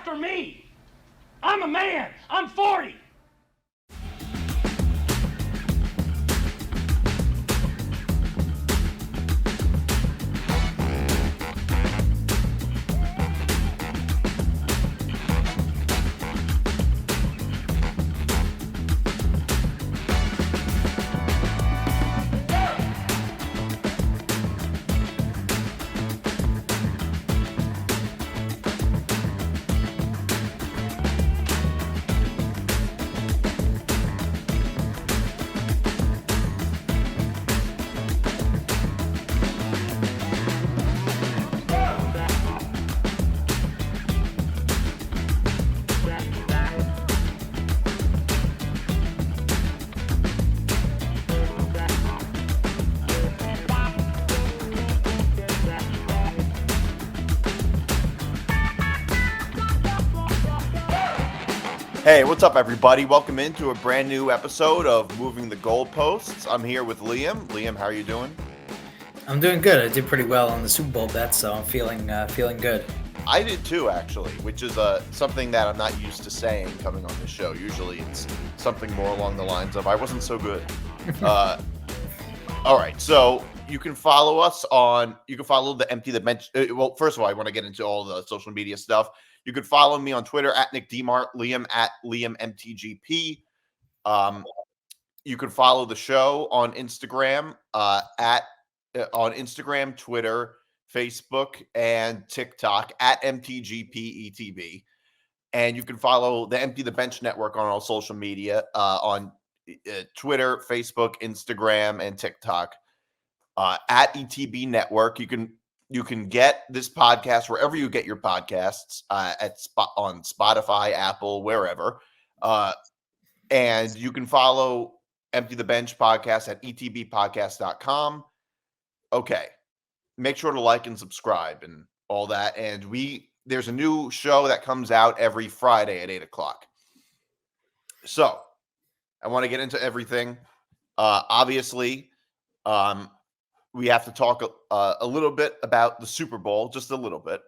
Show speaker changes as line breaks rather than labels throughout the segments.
after me. I'm a man. I'm 40.
Hey, what's up, everybody? Welcome into a brand new episode of Moving the Goalposts. I'm here with Liam. Liam, how are you doing?
I'm doing good. I did pretty well on the Super Bowl bet, so I'm feeling good.
I did too, actually, which is something that I'm not used to saying coming on the show. Usually it's something more along the lines of, I wasn't so good. All right, so you can follow us the Empty the Bench. Well, first of all, I want to get into all the social media stuff. You could follow me on Twitter at Nick DiMart, Liam at Liam MTGP. You can follow the show on Instagram on Instagram, Twitter, Facebook, and TikTok at MTGPETB. And you can follow the Empty the Bench Network on all social media on Twitter, Facebook, Instagram, and TikTok at ETB Network. You can get this podcast wherever you get your podcasts on Spotify, Apple, wherever. And you can follow Empty the Bench podcast at etbpodcast.com. Okay. Make sure to like and subscribe and all that. And there's a new show that comes out every Friday at 8 o'clock. So I want to get into everything. Obviously, we have to talk a little bit about the Super Bowl, just a little bit.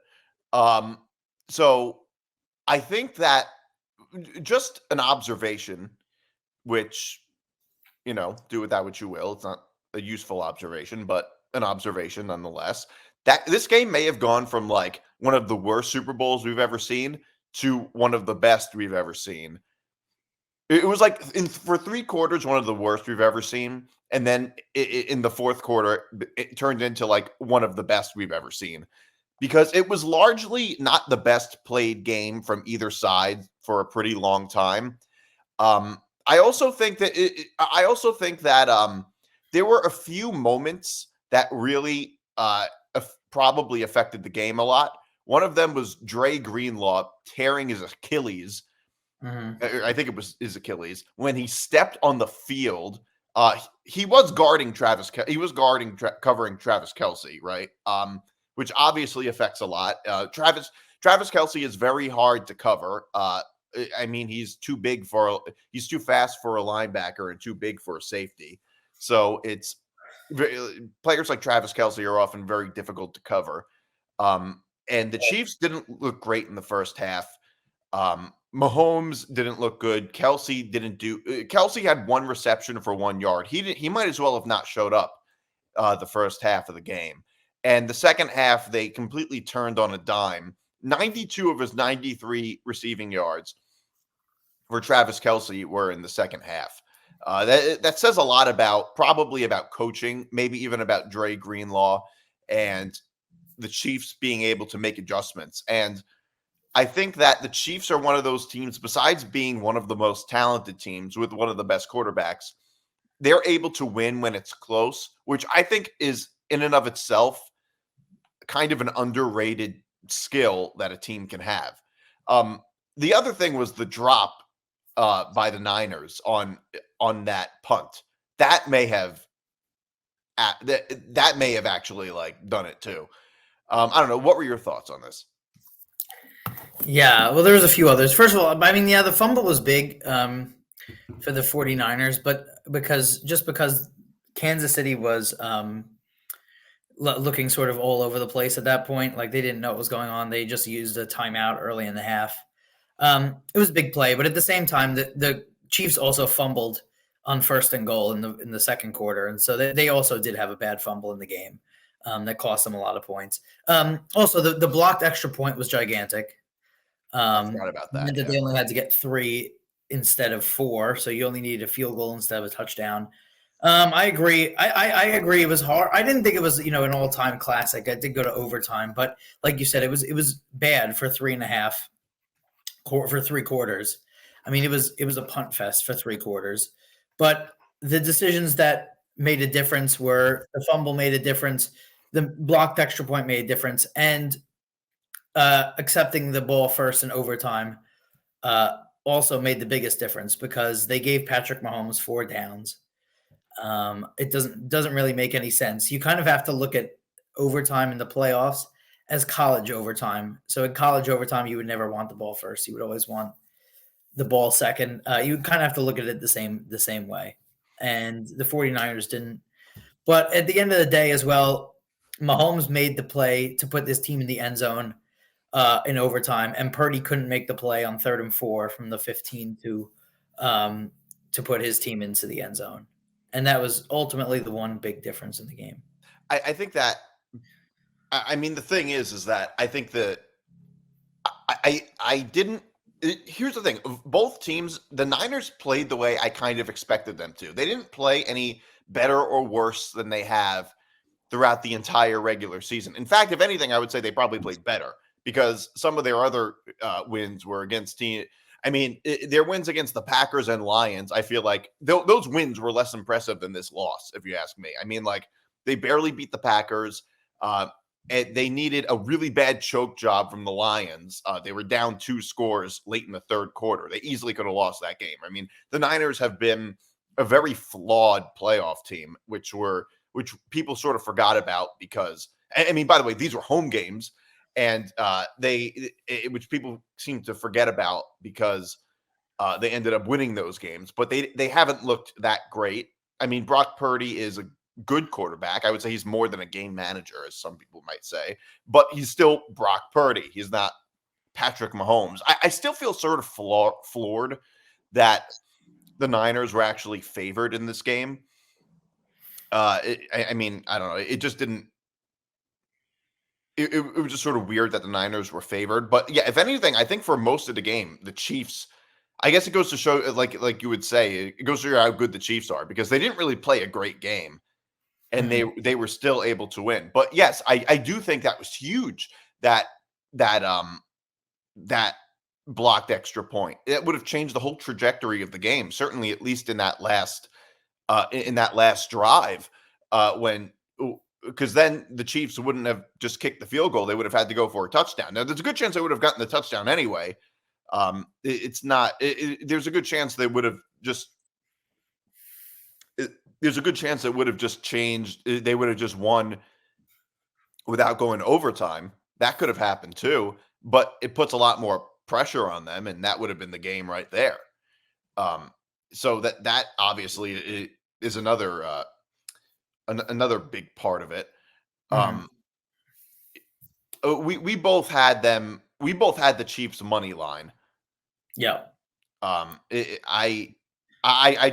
So I think that just an observation, which, do with that what you will. It's not a useful observation, but an observation nonetheless, that this game may have gone from like one of the worst Super Bowls we've ever seen to one of the best we've ever seen. It was like for 3 quarters, one of the worst we've ever seen. And then in the fourth quarter, it turned into like one of the best we've ever seen because it was largely not the best played game from either side for a pretty long time. I also think that there were a few moments that really probably affected the game a lot. One of them was Dre Greenlaw tearing his Achilles.
Mm-hmm.
I think it was his Achilles when he stepped on the field. He was guarding covering Travis Kelce, right? Which obviously affects a lot. Travis Kelce is very hard to cover. I mean, he's too fast for a linebacker and too big for a safety. So players like Travis Kelce are often very difficult to cover. And the Chiefs didn't look great in the first half. Mahomes didn't look good. Kelce had 1 reception for 1 yard. He might as well have not showed up the first half of the game. And the second half, they completely turned on a dime. 92 of his 93 receiving yards for Travis Kelce were in the second half. That says a lot probably about coaching, maybe even about Dre Greenlaw and the Chiefs being able to make adjustments. And I think that the Chiefs are one of those teams, besides being one of the most talented teams with one of the best quarterbacks, they're able to win when it's close, which I think is in and of itself kind of an underrated skill that a team can have. The other thing was the drop by the Niners on that punt. That may have actually like done it too. I don't know. What were your thoughts on this?
Yeah, well, there was a few others. First of all, I mean, yeah, the fumble was big for the 49ers, but because Kansas City was looking sort of all over the place at that point, like they didn't know what was going on. They just used a timeout early in the half. It was a big play, but at the same time, the Chiefs also fumbled on 1st and goal in the second quarter, and so they also did have a bad fumble in the game that cost them a lot of points. Also, the blocked extra point was gigantic.
I forgot about that.
Meant that they only had to get 3 instead of 4, so you only needed a field goal instead of a touchdown. I agree. I agree. It was hard. I didn't think it was, an all-time classic. I did go to overtime, but like you said, it was bad for 3.5 for 3 quarters. I mean, it was a punt fest for 3 quarters. But the decisions that made a difference were the fumble made a difference, the blocked extra point made a difference, and accepting the ball first in overtime also made the biggest difference because they gave Patrick Mahomes 4 downs. It doesn't really make any sense. You kind of have to look at overtime in the playoffs as college overtime. So in college overtime, you would never want the ball first. You would always want the ball second. You kind of have to look at it the same way. And the 49ers didn't. But at the end of the day as well, Mahomes made the play to put this team in the end zone in overtime, and Purdy couldn't make the play on 3rd and 4 from the 15 to put his team into the end zone. And that was ultimately the one big difference in the game.
I think that, I mean, the thing is that I think that I didn't. Here's the thing: both teams, the Niners played the way I kind of expected them to. They didn't play any better or worse than they have throughout the entire regular season. In fact, if anything, I would say they probably played better because some of their other wins were against team. I mean, their wins against the Packers and Lions, I feel like those wins were less impressive than this loss, if you ask me. I mean, like, they barely beat the Packers. And they needed a really bad choke job from the Lions. They were down 2 scores late in the 3rd quarter. They easily could have lost that game. I mean, the Niners have been a very flawed playoff team, which people sort of forgot about because, I mean, by the way, these were home games, and which people seem to forget about because they ended up winning those games. But they haven't looked that great. I mean, Brock Purdy is a good quarterback. I would say he's more than a game manager, as some people might say, but he's still Brock Purdy. He's not Patrick Mahomes. I still feel sort of floored that the Niners were actually favored in this game. I mean, I don't know. It just didn't. It was just sort of weird that the Niners were favored. But yeah, if anything, I think for most of the game, the Chiefs, I guess it goes to show, like you would say, it goes to show how good the Chiefs are because they didn't really play a great game. And they were still able to win. But yes, I do think that was huge, that blocked extra point. It would have changed the whole trajectory of the game, certainly at least in that last drive, because then the Chiefs wouldn't have just kicked the field goal. They would have had to go for a touchdown. Now, there's a good chance they would have gotten the touchdown anyway. There's a good chance they would have just there's a good chance it would have just changed. They would have just won without going to overtime. That could have happened too, but it puts a lot more pressure on them, and that would have been the game right there. So that obviously is another big part of it. We both had them. We both had the Chiefs money line.
Yeah.
I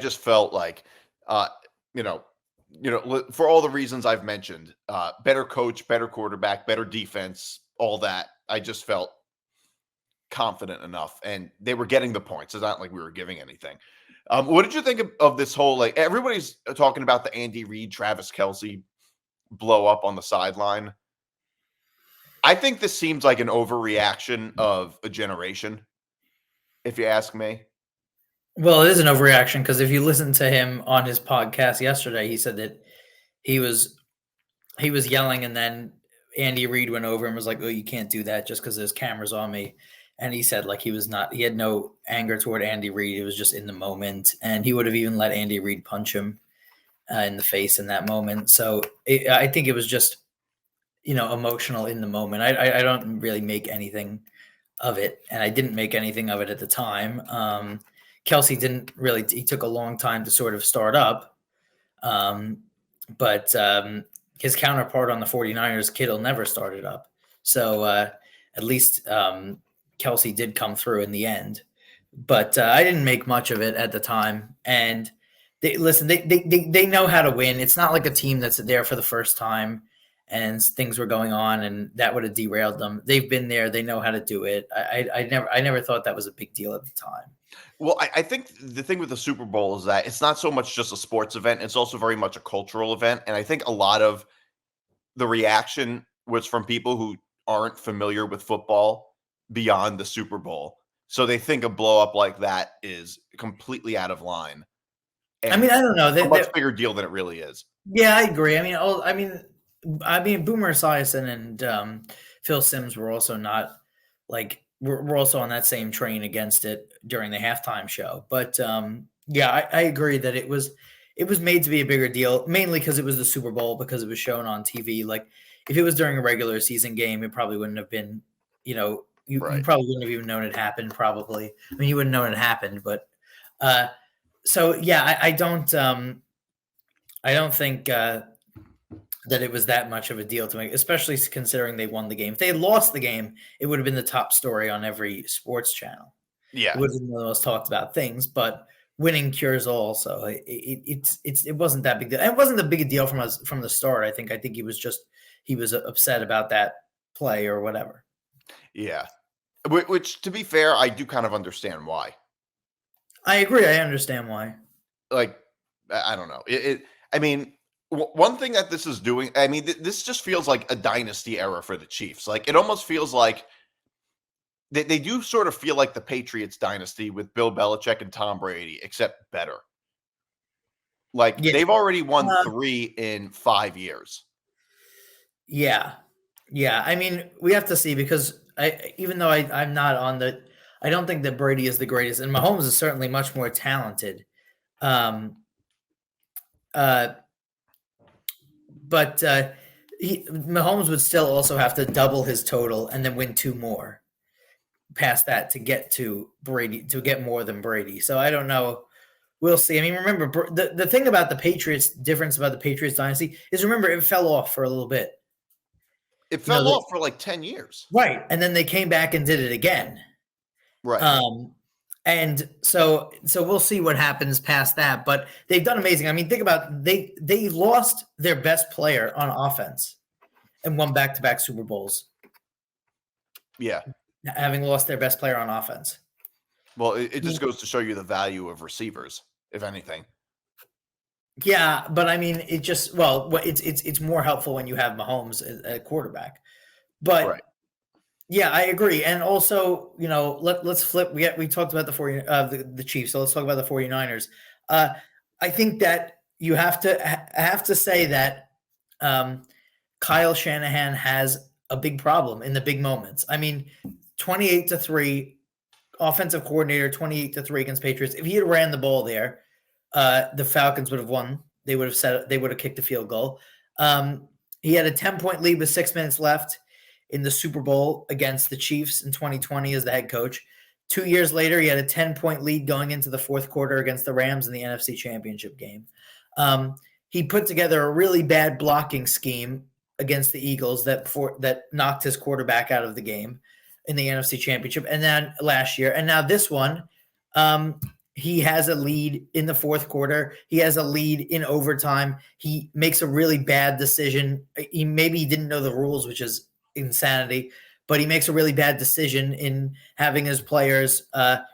just felt like, for all the reasons I've mentioned, better coach, better quarterback, better defense, all that. I just felt confident enough, and they were getting the points. It's not like we were giving anything. What did you think of this whole, like, everybody's talking about the Andy Reid, Travis Kelce blow up on the sideline? I think this seems like an overreaction of a generation, if you ask me.
Well, it is an overreaction because if you listen to him on his podcast yesterday, he said that he was yelling, and then Andy Reid went over and was like, "Oh, you can't do that just because there's cameras on me." And he said like he had no anger toward Andy Reid. It was just in the moment, and he would have even let Andy Reid punch him in the face in that moment. So I think it was just, emotional in the moment. I don't really make anything of it, and I didn't make anything of it at the time. Kelce didn't really. He took a long time to sort of start up, but his counterpart on the 49ers, Kittle, never started up. So at least Kelsey did come through in the end, but I didn't make much of it at the time. And they know how to win. It's not like a team that's there for the first time and things were going on and that would have derailed them. They've been there. They know how to do it. I never thought that was a big deal at the time.
Well, I think the thing with the Super Bowl is that it's not so much just a sports event. It's also very much a cultural event. And I think a lot of the reaction was from people who aren't familiar with football beyond the Super Bowl. So they think a blow up like that is completely out of line.
And I mean, I don't know.
A much bigger deal than it really is.
Yeah, I agree. I mean, Boomer Esiason and Phil Simms were also not like we're also on that same train against it during the halftime show. But yeah, I agree that it was made to be a bigger deal, mainly because it was the Super Bowl, because it was shown on TV. Like if it was during a regular season game, it probably wouldn't have been, you probably wouldn't have even known it happened. Probably, I mean, you wouldn't know it happened, but so yeah, I don't think that it was that much of a deal to make, especially considering they won the game. If they had lost the game, it would have been the top story on every sports channel.
Yeah,
it would have been one of the most talked about things. But winning cures all, so it wasn't that big deal. And it wasn't a big deal from the start. I think he was upset about that play or whatever.
Yeah, which to be fair, I do kind of understand why.
I agree. I understand why.
Like, I don't know. I mean, one thing that this is doing, I mean, this just feels like a dynasty era for the Chiefs. Like, it almost feels like they do sort of feel like the Patriots dynasty with Bill Belichick and Tom Brady, except better. Like, they've already won 3 in 5 years.
Yeah. Yeah. I mean, we have to see, because even though I'm not on I don't think that Brady is the greatest, and Mahomes is certainly much more talented. But Mahomes would still also have to double his total and then win 2 more past that to get to Brady, to get more than Brady. So I don't know. We'll see. I mean, remember, the thing about the Patriots, difference about the Patriots dynasty is, remember, it fell off for a little bit.
It fell off for like 10 years.
Right. And then they came back and did it again.
Right.
And so we'll see what happens past that, but they've done amazing. I mean, think about they lost their best player on offense and won back-to-back Super Bowls.
Yeah.
Having lost their best player on offense.
Well, it just goes to show you the value of receivers, if anything.
Yeah, but I mean, it's more helpful when you have Mahomes at quarterback. But
right.
Yeah, I agree. And also, let's flip. We talked about the Chiefs, so let's talk about the 49ers. I think that you have to say that Kyle Shanahan has a big problem in the big moments. I mean, 28-3, offensive coordinator, 28-3 against Patriots. If he had ran the ball there, the Falcons would have won. They would have kicked a field goal. He had a 10-point lead with 6 minutes left in the Super Bowl against the Chiefs in 2020 as the head coach. 2 years later, he had a 10-point lead going into the fourth quarter against the Rams in the NFC Championship game. He put together a really bad blocking scheme against the Eagles that knocked his quarterback out of the game in the NFC Championship. And then last year, and now this one, he has a lead in the fourth quarter. He has a lead in overtime. He makes a really bad decision. Maybe he didn't know the rules, which is insanity, but he makes a really bad decision in having his players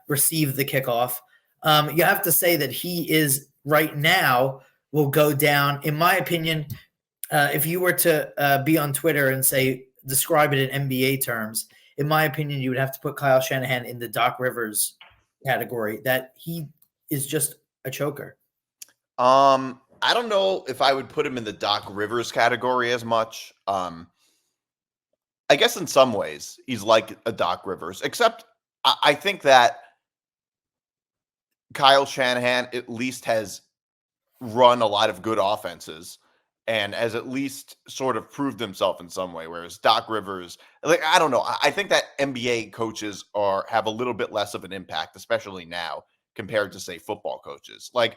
receive the kickoff. You have to say that he is right now will go down, in my opinion. If you were to be on Twitter and describe it in NBA terms, in my opinion, you would have to put Kyle Shanahan in the Doc Rivers category, that he is just a choker.
I don't know if I would put him in the Doc Rivers category as much. I guess in some ways he's like a Doc Rivers, except I think that Kyle Shanahan at least has run a lot of good offenses and has at least sort of proved himself in some way, whereas Doc Rivers, like, I don't know. I think that NBA coaches have a little bit less of an impact, especially now, compared to, say, football coaches. Like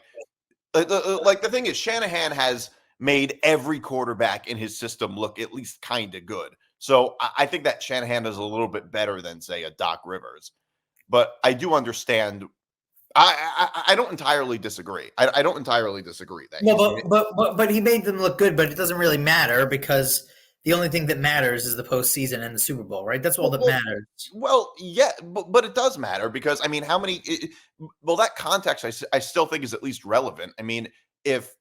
the thing is, Shanahan has made every quarterback in his system look at least kind of good. So I think that Shanahan is a little bit better than, say, a Doc Rivers. But I do understand. I don't entirely disagree. I don't entirely disagree that.
No, but he made them look good, but it doesn't really matter because the only thing that matters is the postseason and the Super Bowl, right? That's all that matters.
Well, yeah, but it does matter because, I mean, how many well, that context I still think is at least relevant. I mean, if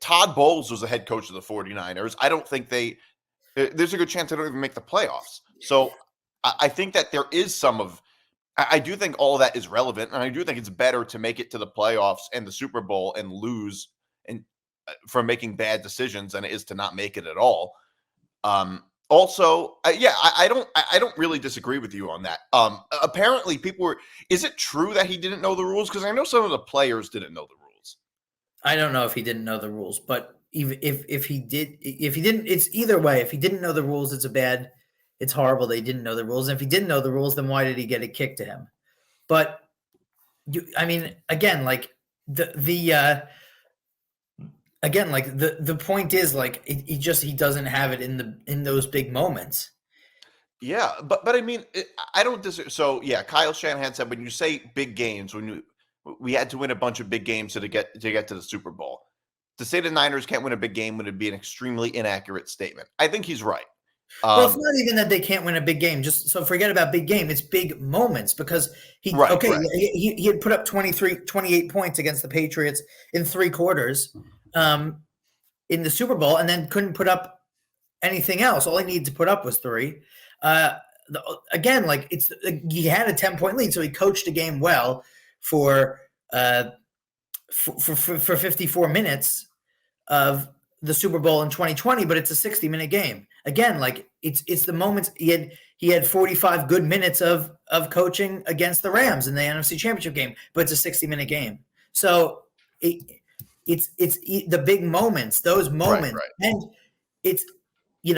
Todd Bowles was the head coach of the 49ers, I don't think there's a good chance they don't even make the playoffs. So I think that there is some of I do think all that is relevant, and I do think it's better to make it to the playoffs and the Super Bowl and lose and from making bad decisions than it is to not make it at all. Also, yeah, I don't really disagree with you on that. Apparently, people were. Is it true that he didn't know the rules? Because I know some of the players didn't know the rules.
I don't know if he didn't know the rules, but even if he didn't, it's either way. If he didn't know the rules, it's horrible they didn't know the rules. And if he didn't know the rules, then why did he get it kicked to him? But I mean, again, like the point is like he doesn't have it in those big moments.
Yeah, but I mean, I don't disagree. So yeah, Kyle Shanahan said when you say big games, we had to win a bunch of big games to get to the Super Bowl. To say the Niners can't win a big game would be an extremely inaccurate statement. I think he's right.
Well, it's not even that they can't win a big game. Just so forget about big game. It's big moments because he had put up 28 points against the Patriots in 3 quarters in the Super Bowl and then couldn't put up anything else. All he needed to put up was 3. Again, like he had a 10-point lead, so he coached the game well for 54 minutes of the Super Bowl in 2020, but it's a 60-minute game. Again, like it's the moments he had 45 good minutes of coaching against the Rams in the NFC Championship game, but it's a 60-minute game. So it's the big moments, those moments,
right.
And it's you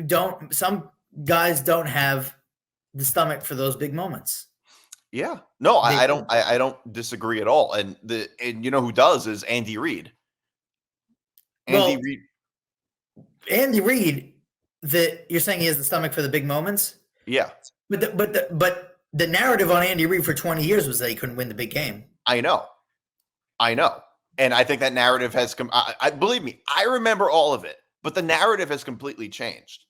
don't. Some guys don't have the stomach for those big moments.
Yeah, no, I don't disagree at all. And you know who does is Andy Reid.
Andy Reid, you're saying he has the stomach for the big moments?
Yeah.
But the narrative on Andy Reid for 20 years was that he couldn't win the big game.
I know. And I think that narrative has come. I believe me, I remember all of it, but the narrative has completely changed.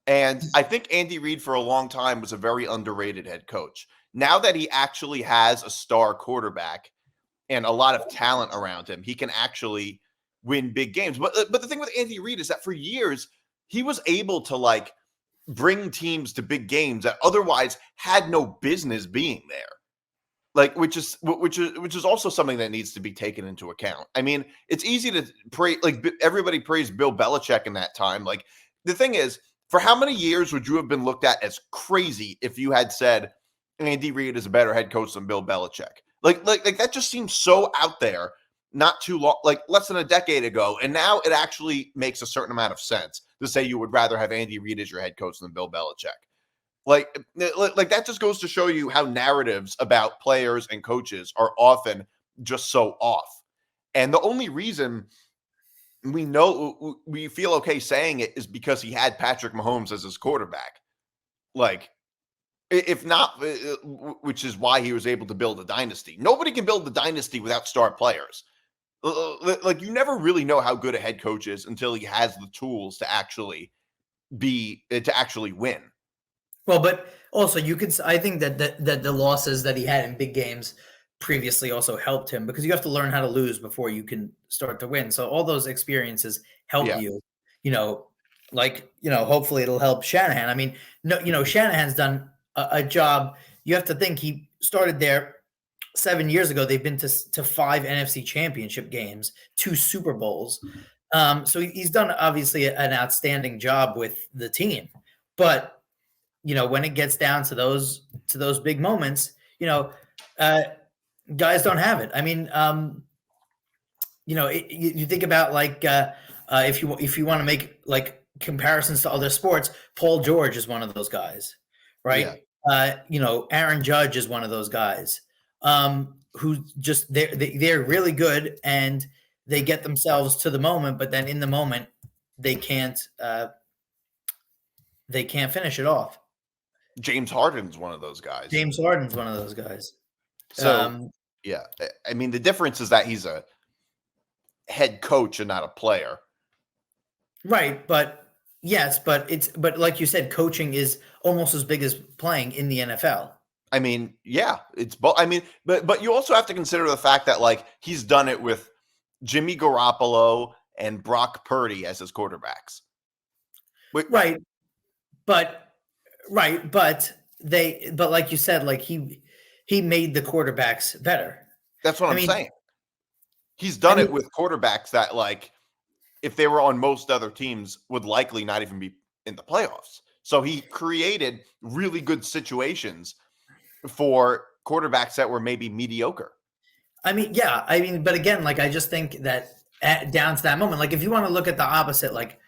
And I think Andy Reid for a long time was a very underrated head coach. Now that he actually has a star quarterback and a lot of talent around him, he can actually win big games. But the thing with Andy Reid is that for years he was able to like bring teams to big games that otherwise had no business being there. Like which is also something that needs to be taken into account. I mean, it's easy to pray, like everybody praised Bill Belichick in that time. Like the thing is, for how many years would you have been looked at as crazy if you had said Andy Reid is a better head coach than Bill Belichick? Like that just seems so out there. Not too long, like less than a decade ago, and now it actually makes a certain amount of sense to say you would rather have Andy Reid as your head coach than Bill Belichick. Like that just goes to show you how narratives about players and coaches are often just so off. And the only reason we feel okay saying it is because he had Patrick Mahomes as his quarterback. Like, if not, which is why he was able to build a dynasty. Nobody can build the dynasty without star players. Like, you never really know how good a head coach is until he has the tools to actually win.
Well, but also I think that the losses that he had in big games previously also helped him because you have to learn how to lose before you can start to win. So all those experiences help you, hopefully it'll help Shanahan. I mean, Shanahan's done a job. You have to think he started there 7 years ago. They've been to 5 NFC Championship games, 2 Super Bowls. So he's done obviously an outstanding job with the team, but when it gets down to those big moments, guys don't have it. I mean, you think about like if you want to make like comparisons to other sports, Paul George is one of those guys, right? Yeah. Aaron Judge is one of those guys who just they're really good and they get themselves to the moment, but then in the moment they can't they can't finish it off.
James Harden's one of those guys.
James Harden's one of those guys.
So, yeah, I mean, the difference is that he's a head coach and not a player.
Right, but yes, but like you said, coaching is almost as big as playing in the NFL.
I mean, yeah, it's both. I mean, but you also have to consider the fact that like he's done it with Jimmy Garoppolo and Brock Purdy as his quarterbacks.
Right, but like you said, like he made the quarterbacks better.
That's what I'm saying. He's done it with quarterbacks that, like, if they were on most other teams, would likely not even be in the playoffs. So he created really good situations for quarterbacks that were maybe mediocre.
I mean, yeah. I mean, but again, like, I just think that down to that moment, like, if you want to look at the opposite, like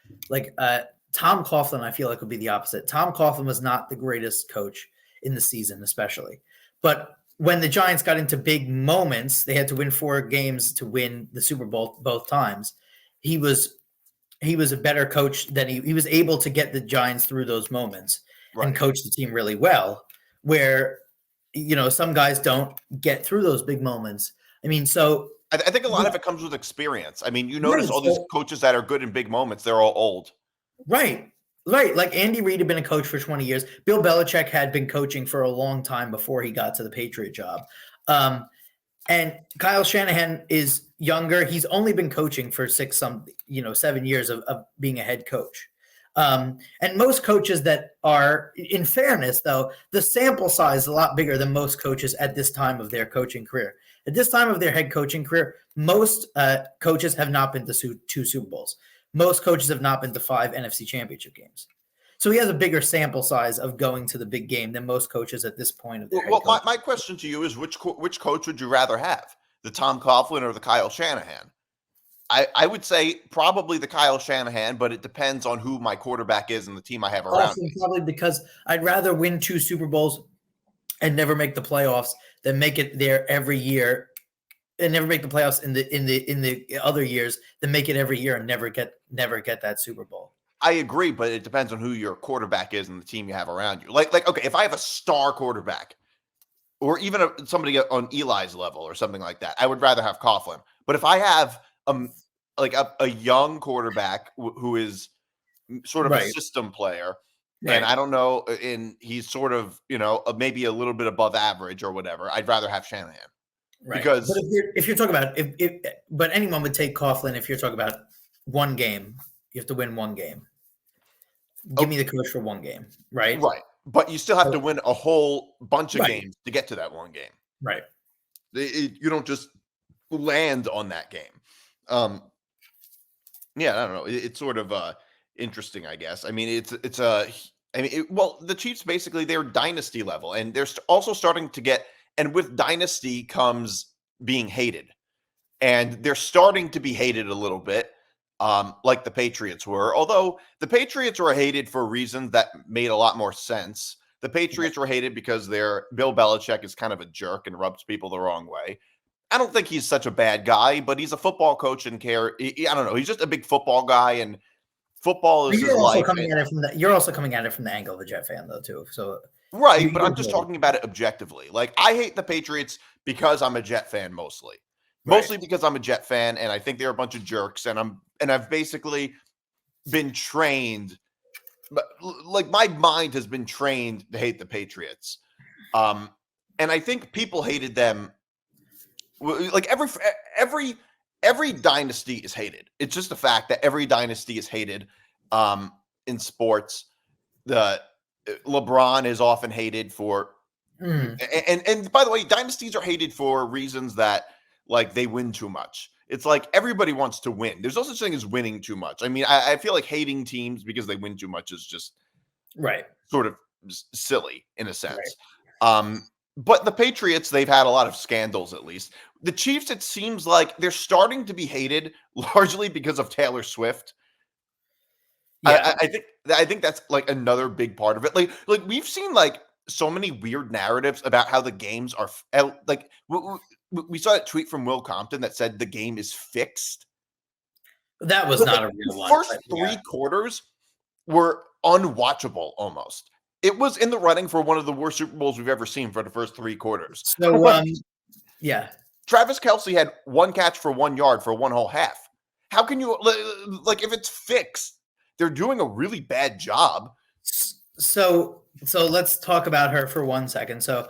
Tom Coughlin, I feel like would be the opposite. Tom Coughlin was not the greatest coach in the season, especially. But when the Giants got into big moments, they had to win 4 games to win the Super Bowl both times. He was a better coach than he was able to get the Giants through those moments and coach the team really well, where, you know, some guys don't get through those big moments. I mean, so
I think a lot of it comes with experience. I mean, you notice all these coaches that are good in big moments, they're all old.
Right. Like Andy Reid had been a coach for 20 years. Bill Belichick had been coaching for a long time before he got to the Patriot job. And Kyle Shanahan is younger. He's only been coaching for 7 years of being a head coach. And most coaches that are, in fairness, though, the sample size is a lot bigger than most coaches at this time of their coaching career. At this time of their head coaching career, most coaches have not been to 2 Super Bowls. Most coaches have not been to 5 NFC championship games. So he has a bigger sample size of going to the big game than most coaches at this point of their
Well, my question to you is which coach would you rather have, the Tom Coughlin or the Kyle Shanahan? I would say probably the Kyle Shanahan, but it depends on who my quarterback is and the team I have around me.
Probably because I'd rather win 2 Super Bowls and never make the playoffs than make it there every year and never make the playoffs in the other years than make it every year and never get that Super Bowl.
I agree, but it depends on who your quarterback is and the team you have around you. Like okay, if I have a star quarterback or even somebody on Eli's level or something like that, I would rather have Coughlin. But if I have a young quarterback who is sort of a system player, and I don't know, and he's sort of, maybe a little bit above average or whatever, I'd rather have Shanahan.
Right.
Because
but if you're talking about but anyone would take Coughlin if you're talking about one game. You have to win one game. Give me the coach for one game, right?
Right. But you still have to win a whole bunch of games to get to that one game.
Right.
You don't just land on that game. Yeah, I don't know. It's sort of interesting, I guess. I mean, the Chiefs basically, they're dynasty level, and they're also starting to get, and with dynasty comes being hated, and they're starting to be hated a little bit. Like the Patriots were, although the Patriots were hated for reasons that made a lot more sense. The Patriots were hated because Bill Belichick is kind of a jerk and rubs people the wrong way. I don't think he's such a bad guy, but he's a football coach and I don't know. He's just a big football guy, and football is his life.
You're also coming at it from the angle of a Jet fan, though, too. So
right, but I'm just talking about it objectively. Like, I hate the Patriots because I'm a Jet fan mostly. Mostly because I'm a Jet fan, and I think they're a bunch of jerks, and I've basically been trained, but like my mind has been trained to hate the Patriots, and I think people hated them. Like every dynasty is hated. It's just a fact that every dynasty is hated in sports. The LeBron is often hated for, and by the way, dynasties are hated for reasons that, like, they win too much. It's like everybody wants to win. There's no such thing as winning too much. I mean, I feel like hating teams because they win too much is just sort of silly in a sense. But the Patriots, they've had a lot of scandals, at least. The Chiefs, it seems like they're starting to be hated largely because of Taylor Swift. Yeah. I think that's like another big part of it. Like we've seen like so many weird narratives about how the games are like. We saw a tweet from Will Compton that said the game is fixed.
That was not a real one.
First 3 quarters, were unwatchable almost. It was in the running for one of the worst Super Bowls we've ever seen for the first 3 quarters.
So, yeah.
Travis Kelce had 1 catch for 1 yard for 1 whole half. How can you, like, if it's fixed, they're doing a really bad job.
So let's talk about her for 1 second. So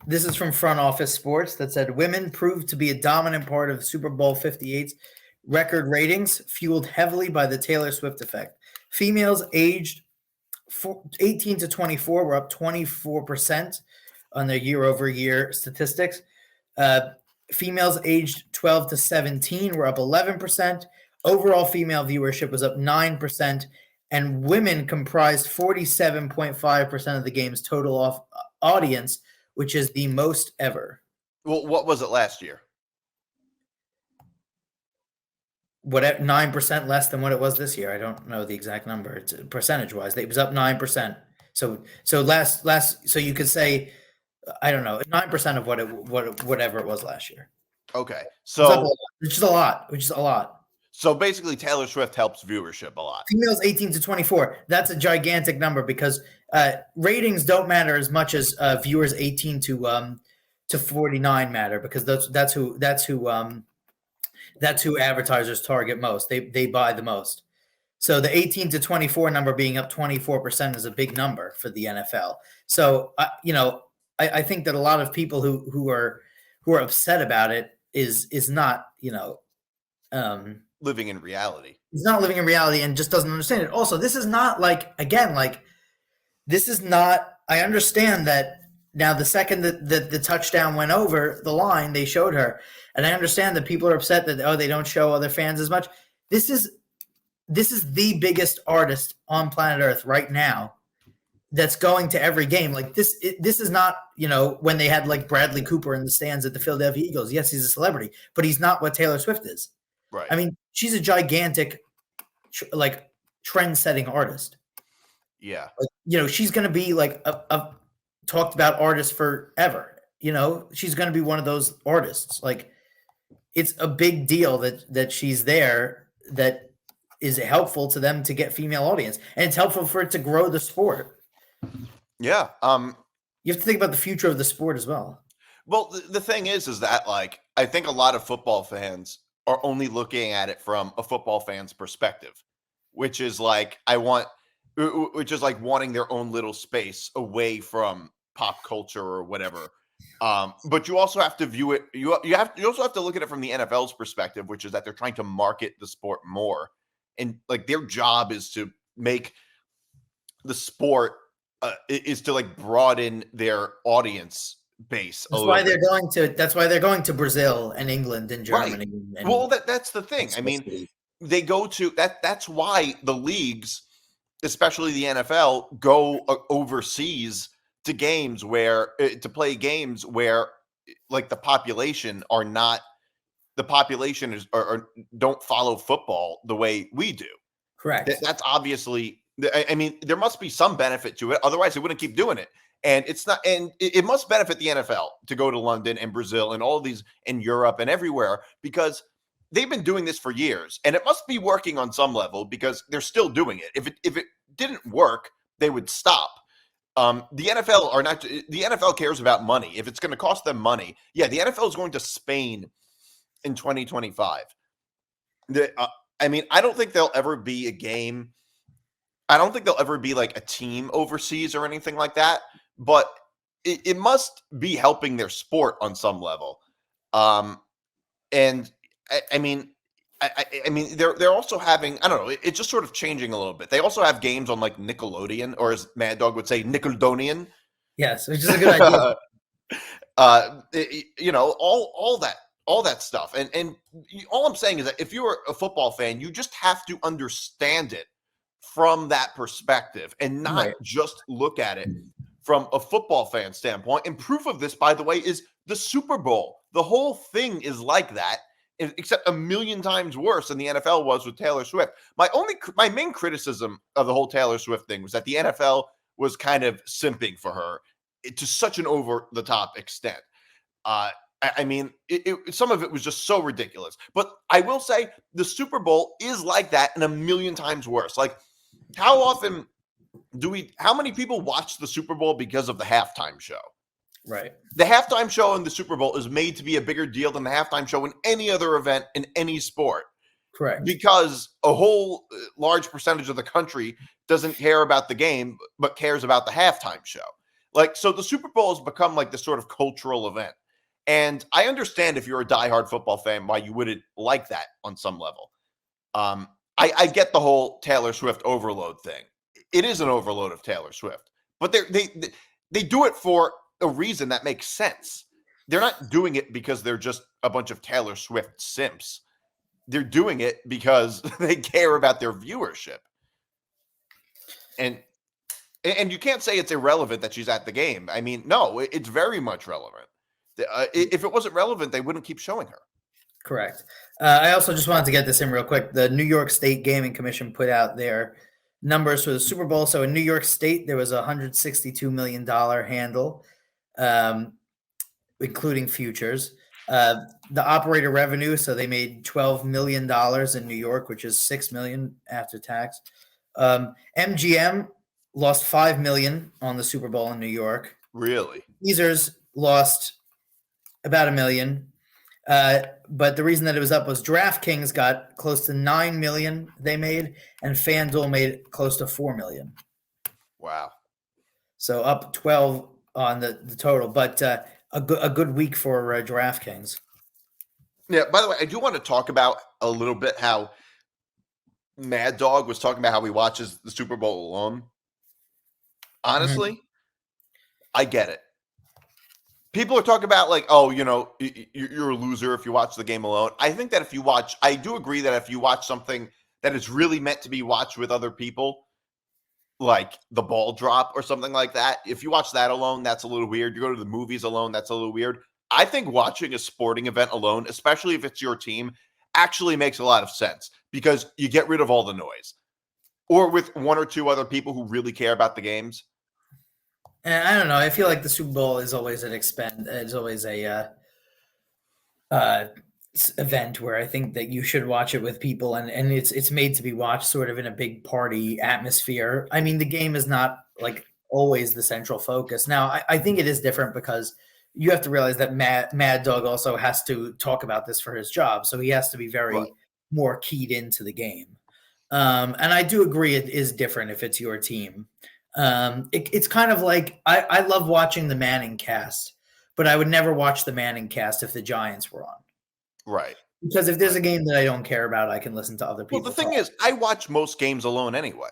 this is from Front Office Sports that said women proved to be a dominant part of Super Bowl 58's record ratings, fueled heavily by the Taylor Swift effect. Females aged 18 to 24 were up 24% on their year-over-year statistics. Females aged 12 to 17 were up 11%. Overall female viewership was up 9%, and women comprised 47.5% of the game's total audience, which is the most ever.
Well, what was it last year?
9% less than what it was this year. I don't know the exact number. It's percentage-wise. It was up 9%. So you could say, I don't know, 9% of whatever it was last year.
Okay, so
which is a lot.
So basically, Taylor Swift helps viewership a lot.
Females 18 to 24. That's a gigantic number because ratings don't matter as much as viewers 18 to 49 matter, because that's who advertisers target most. They buy the most. So the 18 to 24 number being up 24% is a big number for the NFL. So I think that a lot of people who are upset about it is not
living in reality.
He's not living in reality and just doesn't understand it. Also, this is not this is not. I understand that now. The second that the touchdown went over the line, they showed her, and I understand that people are upset that they don't show other fans as much. This is the biggest artist on planet Earth right now that's going to every game. Like this is not, when they had like Bradley Cooper in the stands at the Philadelphia Eagles. Yes, he's a celebrity, but he's not what Taylor Swift is.
Right.
I mean, she's a gigantic, trend-setting artist.
Yeah.
She's going to be like a talked about artist forever. She's going to be one of those artists. Like, it's a big deal that she's there, that is helpful to them to get female audience, and it's helpful for it to grow the sport.
Yeah.
You have to think about the future of the sport as well.
Well, the thing is that, like, I think a lot of football fans are only looking at it from a football fan's perspective, which is like wanting their own little space away from pop culture or whatever. But you also have to view it. You also have to look at it from the NFL's perspective, which is that they're trying to market the sport more, and like their job is to make the sport is to like broaden their audience base.
That's why they're going to Brazil and England and Germany.
Right.
And
well, that's the thing. I mean, they go to that. That's why the leagues, especially the NFL, go overseas to games to play games where like the population don't follow football the way we do.
Correct.
That's obviously. I mean, there must be some benefit to it. Otherwise, they wouldn't keep doing it. And it's not, and it must benefit the NFL to go to London and Brazil and all these in Europe and everywhere, because they've been doing this for years, and it must be working on some level because they're still doing it. If it didn't work, they would stop. The NFL cares about money. If it's going to cost them money, the NFL is going to Spain in 2025. I mean, I don't think there'll ever be a game. I don't think there'll ever be like a team overseas or anything like that, but it must be helping their sport on some level. And I mean, they're also having, I don't know, it's just sort of changing a little bit. They also have games on like Nickelodeon, or as Mad Dog would say, Nickeldonian.
Yes, which is a good idea.
All that stuff. And all I'm saying is that if you're a football fan, you just have to understand it from that perspective and not just look at it from a football fan standpoint. And proof of this, by the way, is the Super Bowl. The whole thing is like that, except a million times worse than the NFL was with Taylor Swift. My main criticism of the whole Taylor Swift thing was that the NFL was kind of simping for her to such an over-the-top extent. I mean, some of it was just so ridiculous. But I will say the Super Bowl is like that and a million times worse. Like, how often how many people watch the Super Bowl because of the halftime show?
Right.
The halftime show in the Super Bowl is made to be a bigger deal than the halftime show in any other event in any sport.
Correct.
Because a whole large percentage of the country doesn't care about the game, but cares about the halftime show. Like, so the Super Bowl has become like this sort of cultural event. And I understand if you're a diehard football fan, why you wouldn't like that on some level. I get the whole Taylor Swift overload thing. It is an overload of Taylor Swift, but they do it for a reason that makes sense. They're not doing it because they're just a bunch of Taylor Swift simps. They're doing it because they care about their viewership. And you can't say it's irrelevant that she's at the game. I mean, no, it's very much relevant. If it wasn't relevant, they wouldn't keep showing her.
Correct. I also just wanted to get this in real quick. The New York State Gaming Commission put out their numbers for the Super Bowl. So in New York State, there was a $162 million handle, including futures. The operator revenue, so they made $12 million in New York, which is $6 million after tax. MGM lost $5 million on the Super Bowl in New York.
Really?
Caesars lost about $1 million. But the reason that it was up was DraftKings got close to $9 million they made, and FanDuel made close to $4 million.
Wow.
So up 12 on the total, but a good week for DraftKings.
Yeah, by the way, I do want to talk about a little bit how Mad Dog was talking about how he watches the Super Bowl alone. Honestly, I get it. People are talking about like, oh, you know, you're a loser if you watch the game alone. I think that I do agree that if you watch something that is really meant to be watched with other people, like the ball drop or something like that, if you watch that alone, that's a little weird. You go to the movies alone, that's a little weird. I think watching a sporting event alone, especially if it's your team, actually makes a lot of sense because you get rid of all the noise. Or with one or two other people who really care about the games.
And I don't know. I feel like the Super Bowl is always an it's always a event where I think that you should watch it with people, and it's made to be watched sort of in a big party atmosphere. I mean, the game is not like always the central focus. Now, I think it is different because you have to realize that Mad Dog also has to talk about this for his job, so he has to be very more keyed into the game. And I do agree it is different if it's your team. It's kind of like I love watching the Manning cast, but I would never watch the Manning cast if the Giants were on.
Right.
Because if there's a game that I don't care about, I can listen to other people.
Well, the thing is, I watch most games alone anyway.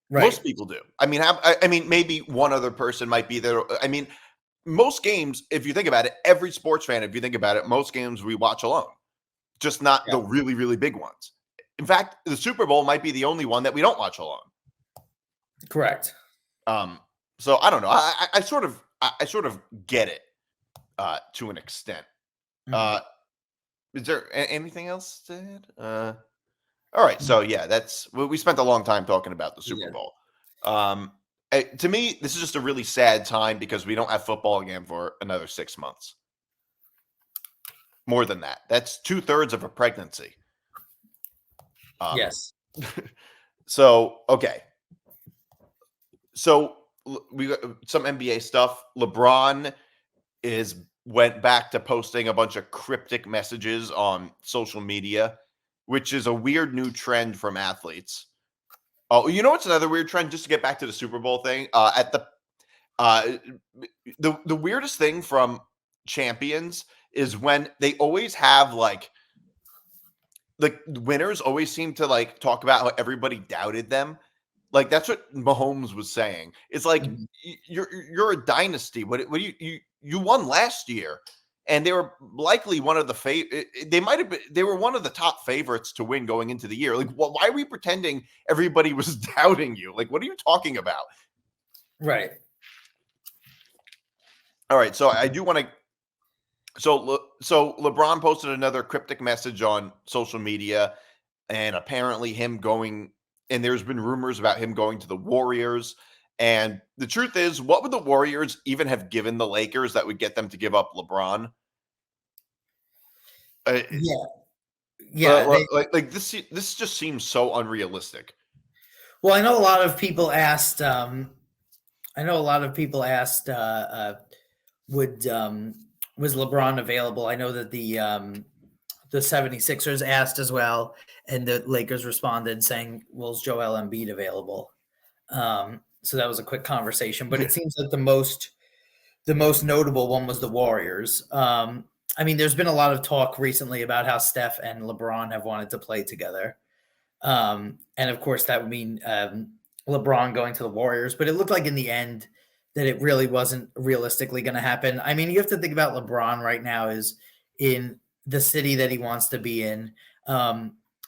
Right.
Most people do. I mean, maybe one other person might be there. I mean, most games, if you think about it, every sports fan, if you think about it, most games we watch alone, just not the really, really big ones. In fact, the Super Bowl might be the only one that we don't watch alone.
Correct.
So I don't know. I sort of get it to an extent. Is there anything else to add? All right. So yeah, we spent a long time talking about the Super Bowl. To me, this is just a really sad time because we don't have football again for another 6 months. More than that. That's 2/3 of a pregnancy.
Yes.
So, okay. So we got some NBA stuff. LeBron went back to posting a bunch of cryptic messages on social media, which is a weird new trend from athletes. Oh, you know what's another weird trend? Just to get back to the Super Bowl thing. The weirdest thing from champions is when they always have like the winners always seem to like talk about how everybody doubted them. Like that's what Mahomes was saying. It's like you're a dynasty. What do you won last year, and they were likely one of the they were one of the top favorites to win going into the year. Like, why are we pretending everybody was doubting you? Like, what are you talking about?
Right.
All right. So I do want to. So LeBron posted another cryptic message on social media, and apparently him going. And there's been rumors about him going to the Warriors. And the truth is, what would the Warriors even have given the Lakers that would get them to give up LeBron?
Yeah.
Like this just seems so unrealistic.
Well, I know a lot of people asked. Would was LeBron available? I know that the 76ers asked as well, and the Lakers responded saying, "Well, is Joel Embiid available?" So that was a quick conversation, but it seems like the most notable one was the Warriors. I mean, there's been a lot of talk recently about how Steph and LeBron have wanted to play together. And of course, that would mean LeBron going to the Warriors. But it looked like in the end that it really wasn't realistically going to happen. I mean, you have to think about LeBron right now is in the city that he wants to be in.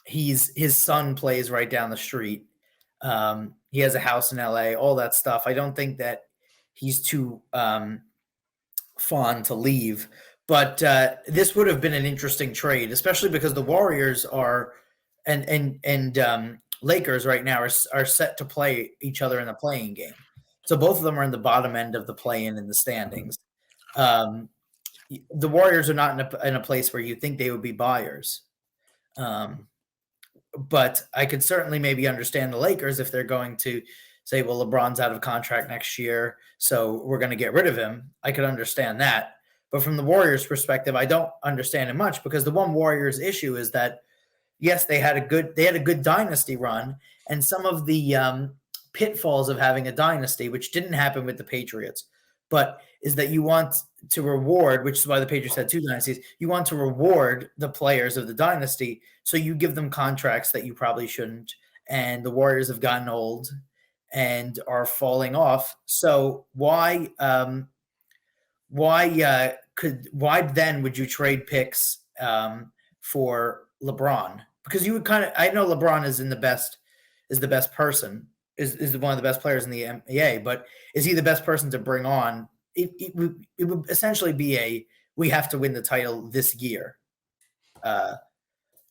His son plays right down the street. He has a house in LA, all that stuff. I don't think that he's too fond to leave. But this would have been an interesting trade, especially because the Warriors are and Lakers right now are set to play each other in the playing game. So both of them are in the bottom end of the play-in in the standings. The Warriors are not in a place where you think they would be buyers. But I could certainly maybe understand the Lakers if they're going to say, well, LeBron's out of contract next year, so we're going to get rid of him. I could understand that. But from the Warriors' perspective, I don't understand it much because the one Warriors issue is that, yes, they had a good dynasty run, and some of the pitfalls of having a dynasty, which didn't happen with the Patriots, but is that you want to reward, which is why the Patriots had two dynasties, you want to reward the players of the dynasty, so you give them contracts that you probably shouldn't, and the Warriors have gotten old and are falling off. So why then would you trade picks for LeBron? Because you would I know LeBron is the best person, is one of the best players in the NBA, but is he the best person to bring on? It would essentially be we have to win the title this year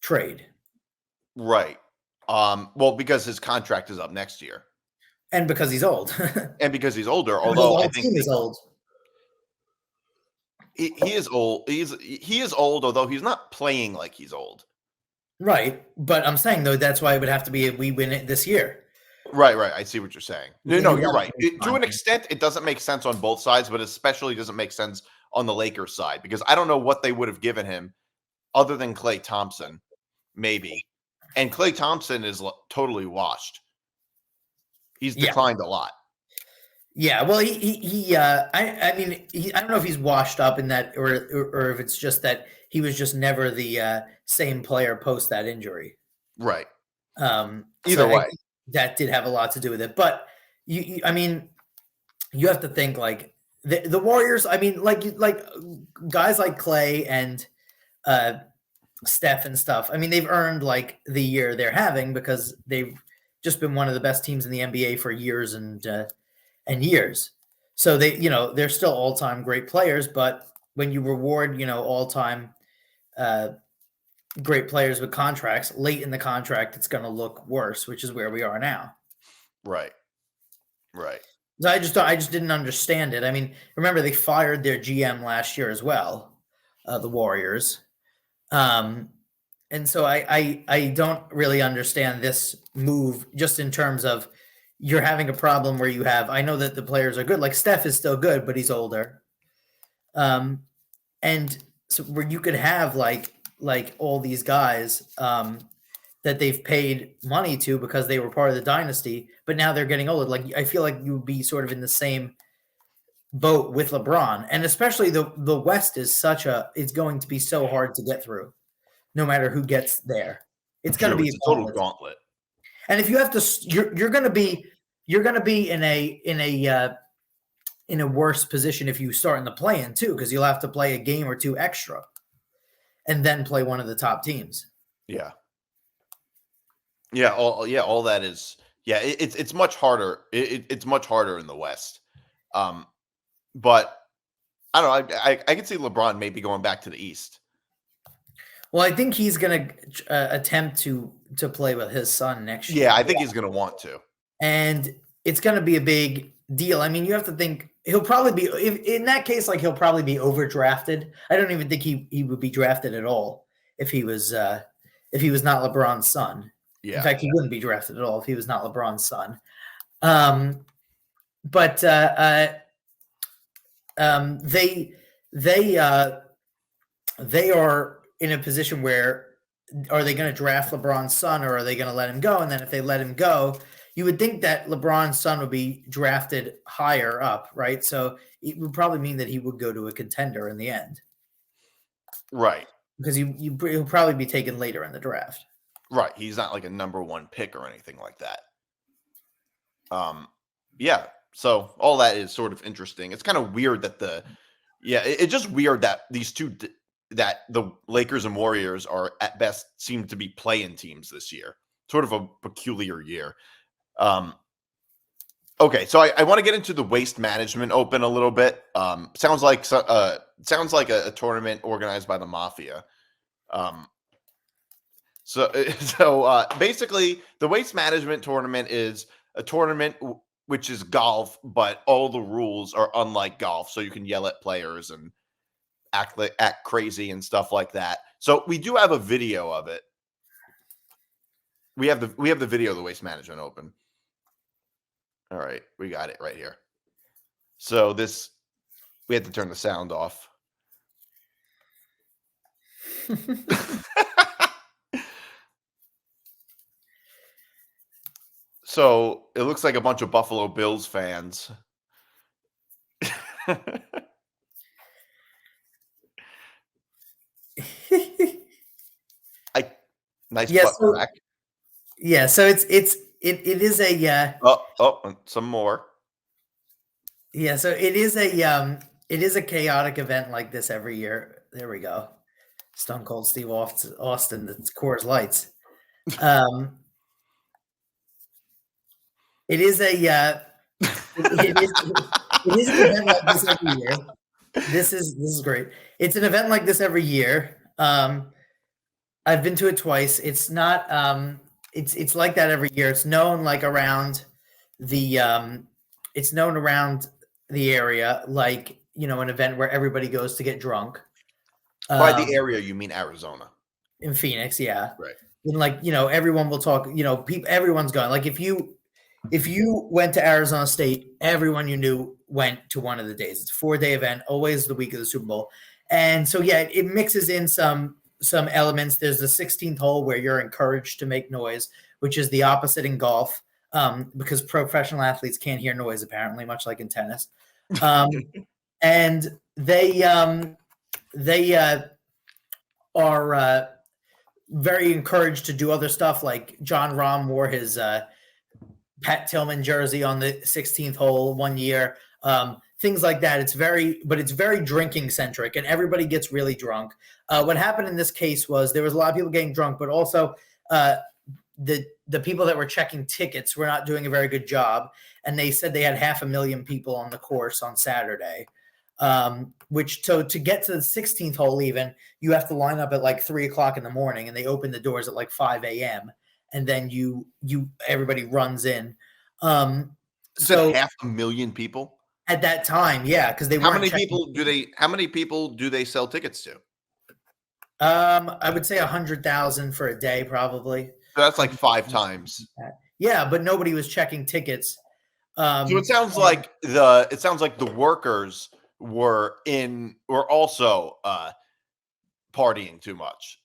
trade.
Right. Well, because his contract is up next year.
And because he's old.
And because he's older, although I think
team is old.
He is old. He is old, although he's not playing like he's old.
Right. But I'm saying, though, that's why it would have to be we win it this year.
Right. I see what you're saying. No, you're right. To an extent, it doesn't make sense on both sides, but especially doesn't make sense on the Lakers side because I don't know what they would have given him other than Klay Thompson, maybe. And Klay Thompson is totally washed. He's declined a lot.
Yeah, well, I mean, I don't know if he's washed up in that, or if it's just that he was just never the same player post that injury.
Right.
Either way, that did have a lot to do with it. But I mean, you have to think like the Warriors. I mean, like guys like Klay and Steph and stuff. I mean, they've earned like the year they're having because they've just been one of the best teams in the NBA for years and years. So they're still all-time great players, but when you reward, all-time great players with contracts, late in the contract, it's going to look worse, which is where we are now.
Right.
So I just didn't understand it. I mean, remember they fired their GM last year as well, the Warriors. And so I don't really understand this move just in terms of you're having a problem where you have, I know that the players are good. Like Steph is still good, but he's older. And so where you could have like all these guys that they've paid money to because they were part of the dynasty, but now they're getting older. Like I feel like you would be sort of in the same boat with LeBron. And especially the West is it's going to be so hard to get through no matter who gets there. It's going to be
a total gauntlet.
And if you have to, you're going to be in a worse position if you start in the play-in too, because you'll have to play a game or two extra, and then play one of the top teams.
Yeah. All that is. Yeah, it's much harder. It's much harder in the West. But I don't know. I can see LeBron maybe going back to the East.
Well, I think he's going to attempt to play with his son next year.
Yeah, I think he's going to want to.
And it's going to be a big deal. I mean, you have to think he'll probably be in that case, like he'll probably be overdrafted. I don't even think he would be drafted at all if he was not LeBron's son. In fact, he wouldn't be drafted at all if he was not LeBron's son. But they are in a position where, are they going to draft LeBron's son or are they going to let him go? And then if they let him go, you would think that LeBron's son would be drafted higher up, right? So it would probably mean that he would go to a contender in the end.
Right.
Because he'll probably be taken later in the draft.
Right. He's not like a number one pick or anything like that. Yeah. So all that is sort of interesting. It's kind of weird that it's just weird that these two, that the Lakers and Warriors are at best seem to be play-in teams this year. Sort of a peculiar year. Okay, so I want to get into the Waste Management Open a little bit. Sounds like a tournament organized by the Mafia. So basically, the Waste Management Tournament is a tournament which is golf, but all the rules are unlike golf. So you can yell at players and act crazy and stuff like that. So we do have a video of it. We have the video of the Waste Management Open. All right, we got it right here. So we had to turn the sound off. So it looks like a bunch of Buffalo Bills fans. Nice butt crack.
Yeah, so it is a
some more.
Yeah, so it is a chaotic event like this every year. There we go. Stone Cold Steve Austin, the Coors Lights. It is an event like this every year. This is great. It's an event like this every year. I've been to it twice. It's not it's like that every year. It's known like around the area, like, you know, an event where everybody goes to get drunk.
By the area, you mean Arizona?
In Phoenix, yeah.
Right.
And like, you know, everyone will talk, you know, everyone's going. Like if you went to Arizona State, everyone you knew went to one of the days. It's a 4-day event, always the week of the Super Bowl. And so, yeah, it mixes in some elements. There's the 16th hole where you're encouraged to make noise, which is the opposite in golf, because professional athletes can't hear noise, apparently, much like in tennis. And they are very encouraged to do other stuff. Like John Rahm wore his Pat Tillman jersey on the 16th hole one year. Things like that. It's very drinking centric, and everybody gets really drunk. What happened in this case was there was a lot of people getting drunk, but also the people that were checking tickets were not doing a very good job. And they said they had 500,000 people on the course on Saturday. So to get to the 16th hole, even, you have to line up at like 3:00 in the morning, and they open the doors at like 5 a.m. and then everybody runs in. So
500,000 people
at that time, yeah, because they.
How many people do they sell tickets to?
I would say 100,000 for a day, probably.
So that's like 5 times.
Yeah, but nobody was checking tickets.
So it sounds like the workers were also partying too much.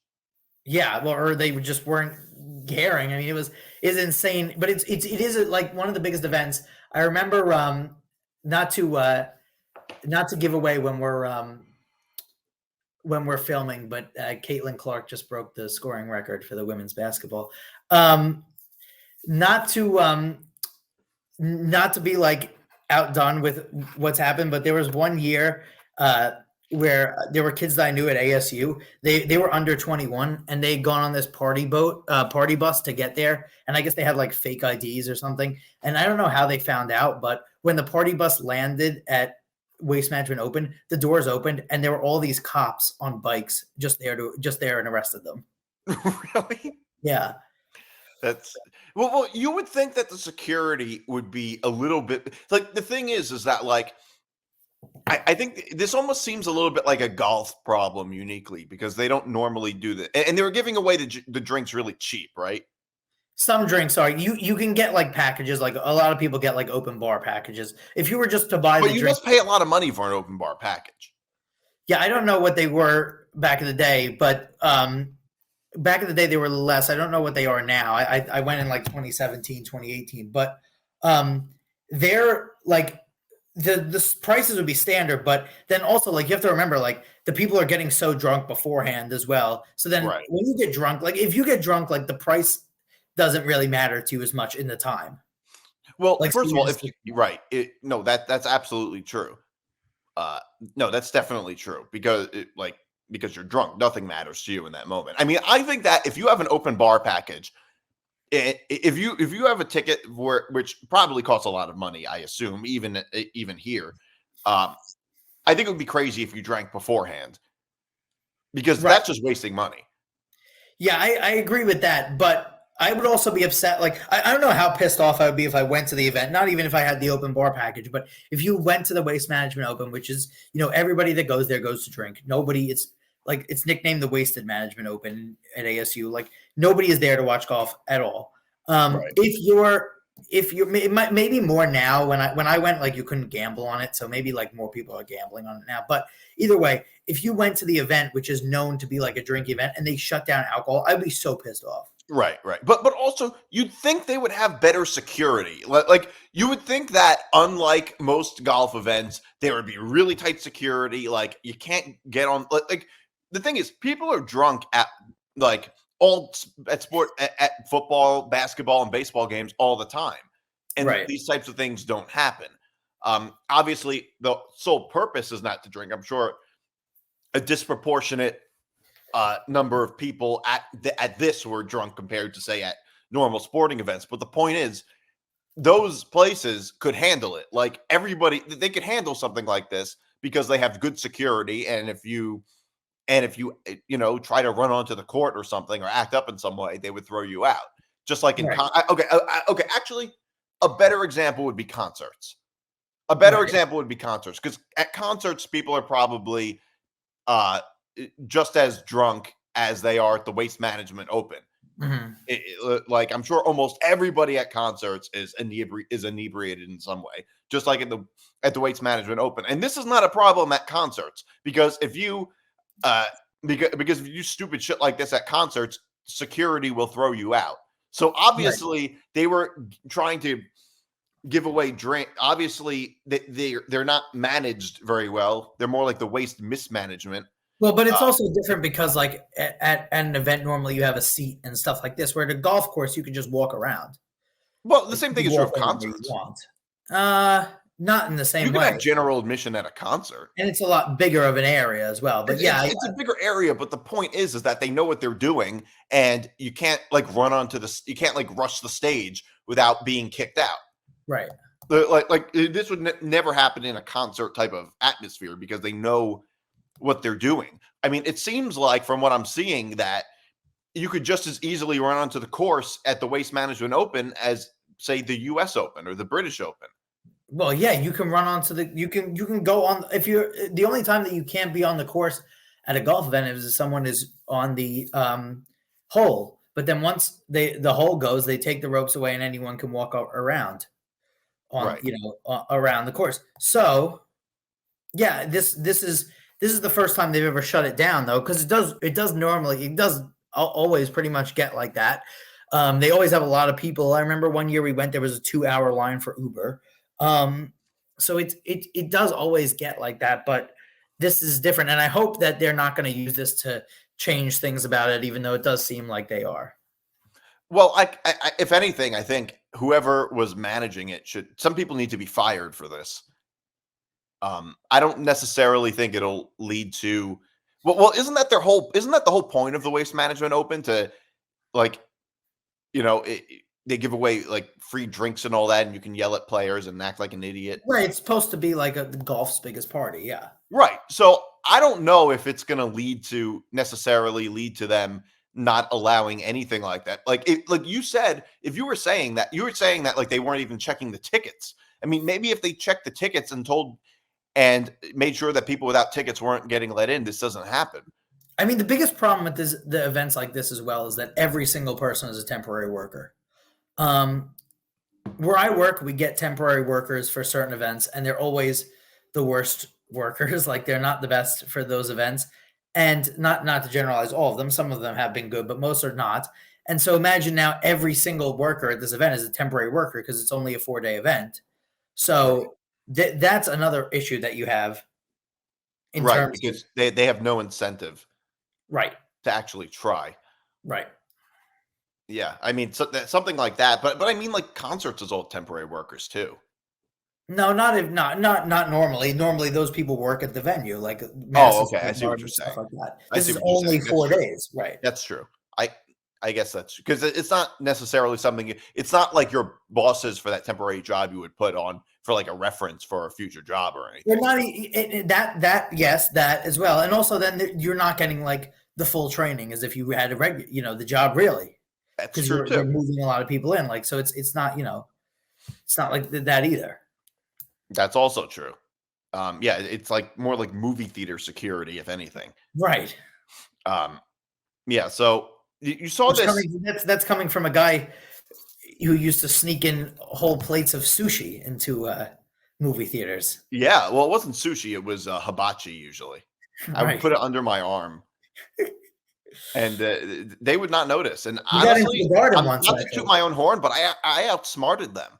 Yeah, well, or they just weren't caring. I mean, it's insane, but it is like one of the biggest events. I remember not to give away when we're filming, but Caitlin Clark just broke the scoring record for the women's basketball. Not to be like outdone with what's happened, but there was one year where there were kids that I knew at ASU. They were under 21, and they'd gone on this party bus to get there. And I guess they had like fake IDs or something. And I don't know how they found out, but when the party bus landed at Waste Management Open, the doors opened, and there were all these cops on bikes just there and arrested them.
Really?
Yeah.
That's well, you would think that the security would be a little bit like, the thing is that like, I think this almost seems a little bit like a golf problem uniquely, because they don't normally do that. And they were giving away the drinks really cheap, right?
Some drinks are you can get like packages, like a lot of people get like open bar packages. If you were just to buy
But
the
you
drink,
must pay a lot of money for an open bar package.
yeah, I don't know what they were back in the day, but back in the day they were less. I don't know what they are now. I went in like 2017, 2018, but they're like the prices would be standard, but then also like you have to remember like the people are getting so drunk beforehand as well. So then
Right.
when you get drunk, like if you get drunk, like the price doesn't really matter to you as much in the time.
Well,
Like
first
so
of
you're
all,
just
if you right, no, that's absolutely true. Uh, no, that's definitely true because you're drunk, nothing matters to you in that moment. I mean, I think that if you have an open bar package, if you have a ticket which probably costs a lot of money, I assume, even here, I think it would be crazy if you drank beforehand because
right.
that's just wasting money.
Yeah, I agree with that, but I would also be upset. Like, I don't know how pissed off I would be if I went to the event, not even if I had the open bar package, but if you went to the Waste Management Open, which is, everybody that goes there goes to drink. Nobody, it's like, it's nicknamed the Wasted Management Open at ASU. Like, nobody is there to watch golf at all.
Right.
If you're, it might, maybe more now when I went, like, you couldn't gamble on it. So maybe like more people are gambling on it now, but either way, if you went to the event, which is known to be like a drink event, and they shut down alcohol, I'd be so pissed off.
Right, right. But also you'd think they would have better security. Like you would think that unlike most golf events, there would be really tight security. Like you can't get on like the thing is people are drunk at like all at sport at football, basketball, and baseball games all the time. And
Right.
these types of things don't happen. Obviously the sole purpose is not to drink. I'm sure a disproportionate number of people at this were drunk compared to say at normal sporting events. But the point is, those places could handle it. Like everybody, they could handle something like this because they have good security. And if you try to run onto the court or something or act up in some way, they would throw you out. Just like in
Right.
okay. Actually, a better example would be concerts. A better example would be concerts because at concerts, people are probably uh just as drunk as they are at the Waste Management Open.
Mhm.
Like I'm sure almost everybody at concerts is inebriated in some way, just like at the Waste Management Open. And this is not a problem at concerts because if you because if you do stupid shit like this at concerts, security will throw you out. So
Right.
obviously they were trying to give away drink. Obviously they're not managed very well. They're more like the waste mismanagement.
Well, but it's also different because, like, at an event, normally you have a seat and stuff like this, where at a golf course, you can just walk around.
Well, the
Like,
same
you
thing
can
is true of
walk anywhere you
concerts.
want. Not in the
You
same
can
way.
have general admission at a concert.
And it's a lot bigger of an area as well. But yeah,
It's a bigger area, but the point is that they know what they're doing, and you can't like you can't like rush the stage without being kicked out.
right.
This would never happen in a concert type of atmosphere because they know what they're doing. I mean, it seems like from what I'm seeing that you could just as easily run onto the course at the Waste Management Open as say the US Open or the British Open.
Well, yeah, you can run onto you can go on if you're the only time that you can't be on the course at a golf event is if someone is on the hole. But then once the hole goes, they take the ropes away and anyone can walk around on
Right.
around the course. So yeah, this is the first time they've ever shut it down though, because it does always pretty much get like that. They always have a lot of people. I remember one year we went, there was a 2-hour line for Uber. So it does always get like that, but this is different, and I hope that they're not going to use this to change things about it, even though it does seem like they are.
Well, if anything, I think whoever was managing it some people need to be fired for this. I don't necessarily think it'll lead to well, isn't that the whole point of the Waste Management Open to like, they give away like free drinks and all that, and you can yell at players and act like an idiot.
Right, it's supposed to be like the golf's biggest party, yeah.
Right. So I don't know if it's going to necessarily lead to them not allowing anything like that. Like you said, if you were saying that like they weren't even checking the tickets. I mean, maybe if they checked the tickets and made sure that people without tickets weren't getting let in, this doesn't happen.
I mean, the biggest problem with the events like this as well is that every single person is a temporary worker. Where I work, we get temporary workers for certain events, and they're always the worst workers. Like they're not the best for those events, and not to generalize all of them. Some of them have been good, but most are not. And so imagine now every single worker at this event is a temporary worker because it's only a 4-day event. So that's another issue that you have in
Right,
terms of
because they have no incentive
right,
to actually try.
right.
Yeah, I mean, something like that. But I mean, like concerts is all temporary workers too.
No, not normally. Normally, those people work at the venue, like
Oh,
Madison
okay. I
Square
see what
Garden
you're
and
saying.
stuff like that.
I
This
see
is
what you're
only
saying. That's
4
true.
days, right?
That's true. I guess that's because it's not necessarily something. It's not like your bosses for that temporary job you would put on for like a reference for a future job or
They're
anything.
not that yes, that as well, and also then you're not getting like the full training as if you had a the job really,
That's
because
true
they're
too.
moving a lot of people in, like so it's not it's not like that either.
That's also true. Yeah, it's like more like movie theater security, if anything.
Right.
Um, yeah. So you saw
Which
this.
that's coming from a guy who used to sneak in whole plates of sushi into movie theaters.
Yeah. Well, it wasn't sushi. It was hibachi. Usually, I would
Right.
put it under my arm, and they would not notice. And
You got into
honestly,
the garden
I'm
once,
not
I
to toot
think.
my own horn, but I outsmarted them.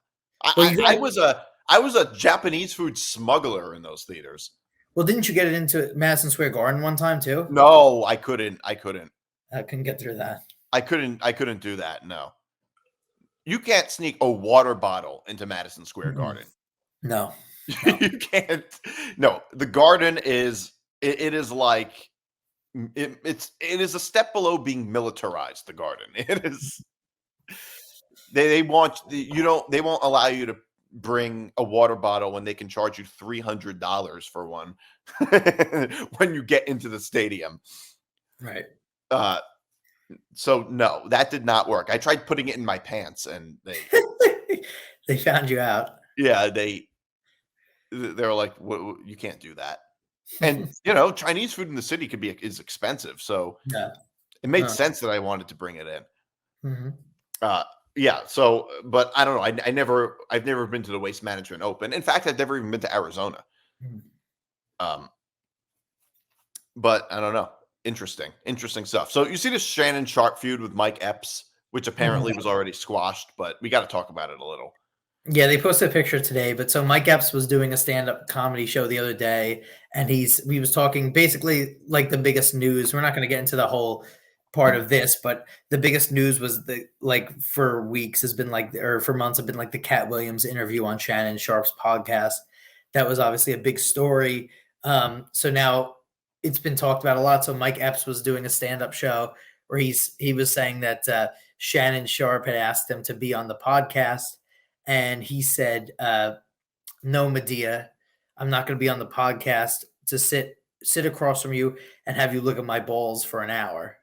Well, you got
I was a Japanese food smuggler in those theaters.
well, didn't you get it into Madison Square Garden one time too?
No, I couldn't. I couldn't.
I couldn't get through that.
I couldn't. I couldn't do that. No, you can't sneak a water bottle into Madison Square
Mm-mm.
Garden.
No.
You can't. No, the garden is. It is like it is a step below being militarized. The garden. It is. They want you don't. They won't allow you to bring a water bottle when they can charge you $300 for one when you get into the stadium.
Right.
Uh, so no, that did not work. I tried putting it in my pants, and
They found you out.
yeah, they're like, you can't do that. And Chinese food in the city is expensive, so
Yeah.
it made
Huh.
sense that I wanted to bring it in.
Mhm.
Yeah. So, but I don't know. I've never been to the Waste Management Open. In fact, I've never even been to Arizona.
Mm.
But I don't know. Interesting stuff. So you see this Shannon Sharpe feud with Mike Epps, which apparently was already squashed, but we got to talk about it a little.
Yeah, they posted a picture today, but so Mike Epps was doing a stand-up comedy show the other day, and he was talking basically like the biggest news. We're not going to get into the whole part of this, but the biggest news was for weeks has been or for months have been like the Cat Williams interview on Shannon Sharpe's podcast. That was obviously a big story. So now it's been talked about a lot. So Mike Epps was doing a stand-up show where he was saying that Shannon Sharpe had asked him to be on the podcast. And he said, no, Medea, I'm not going to be on the podcast to sit across from you and have you look at my balls for an hour.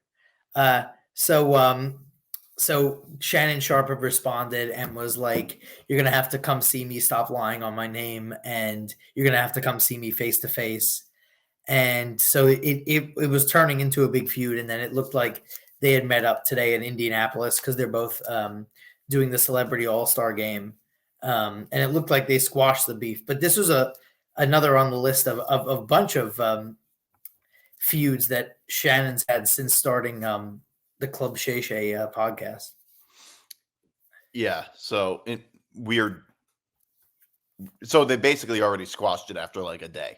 So Shannon Sharpe responded and was like, you're going to have to come see me, stop lying on my name, and you're going to have to come see me face to face. And so it was turning into a big feud. And then it looked like they had met up today in Indianapolis because they're both doing the Celebrity All-Star game. And it looked like they squashed the beef. But this was another on the list of a bunch of feuds that Shannon's had since starting the Club Shay Shay podcast.
Yeah. So weird. So they basically already squashed it after like a day.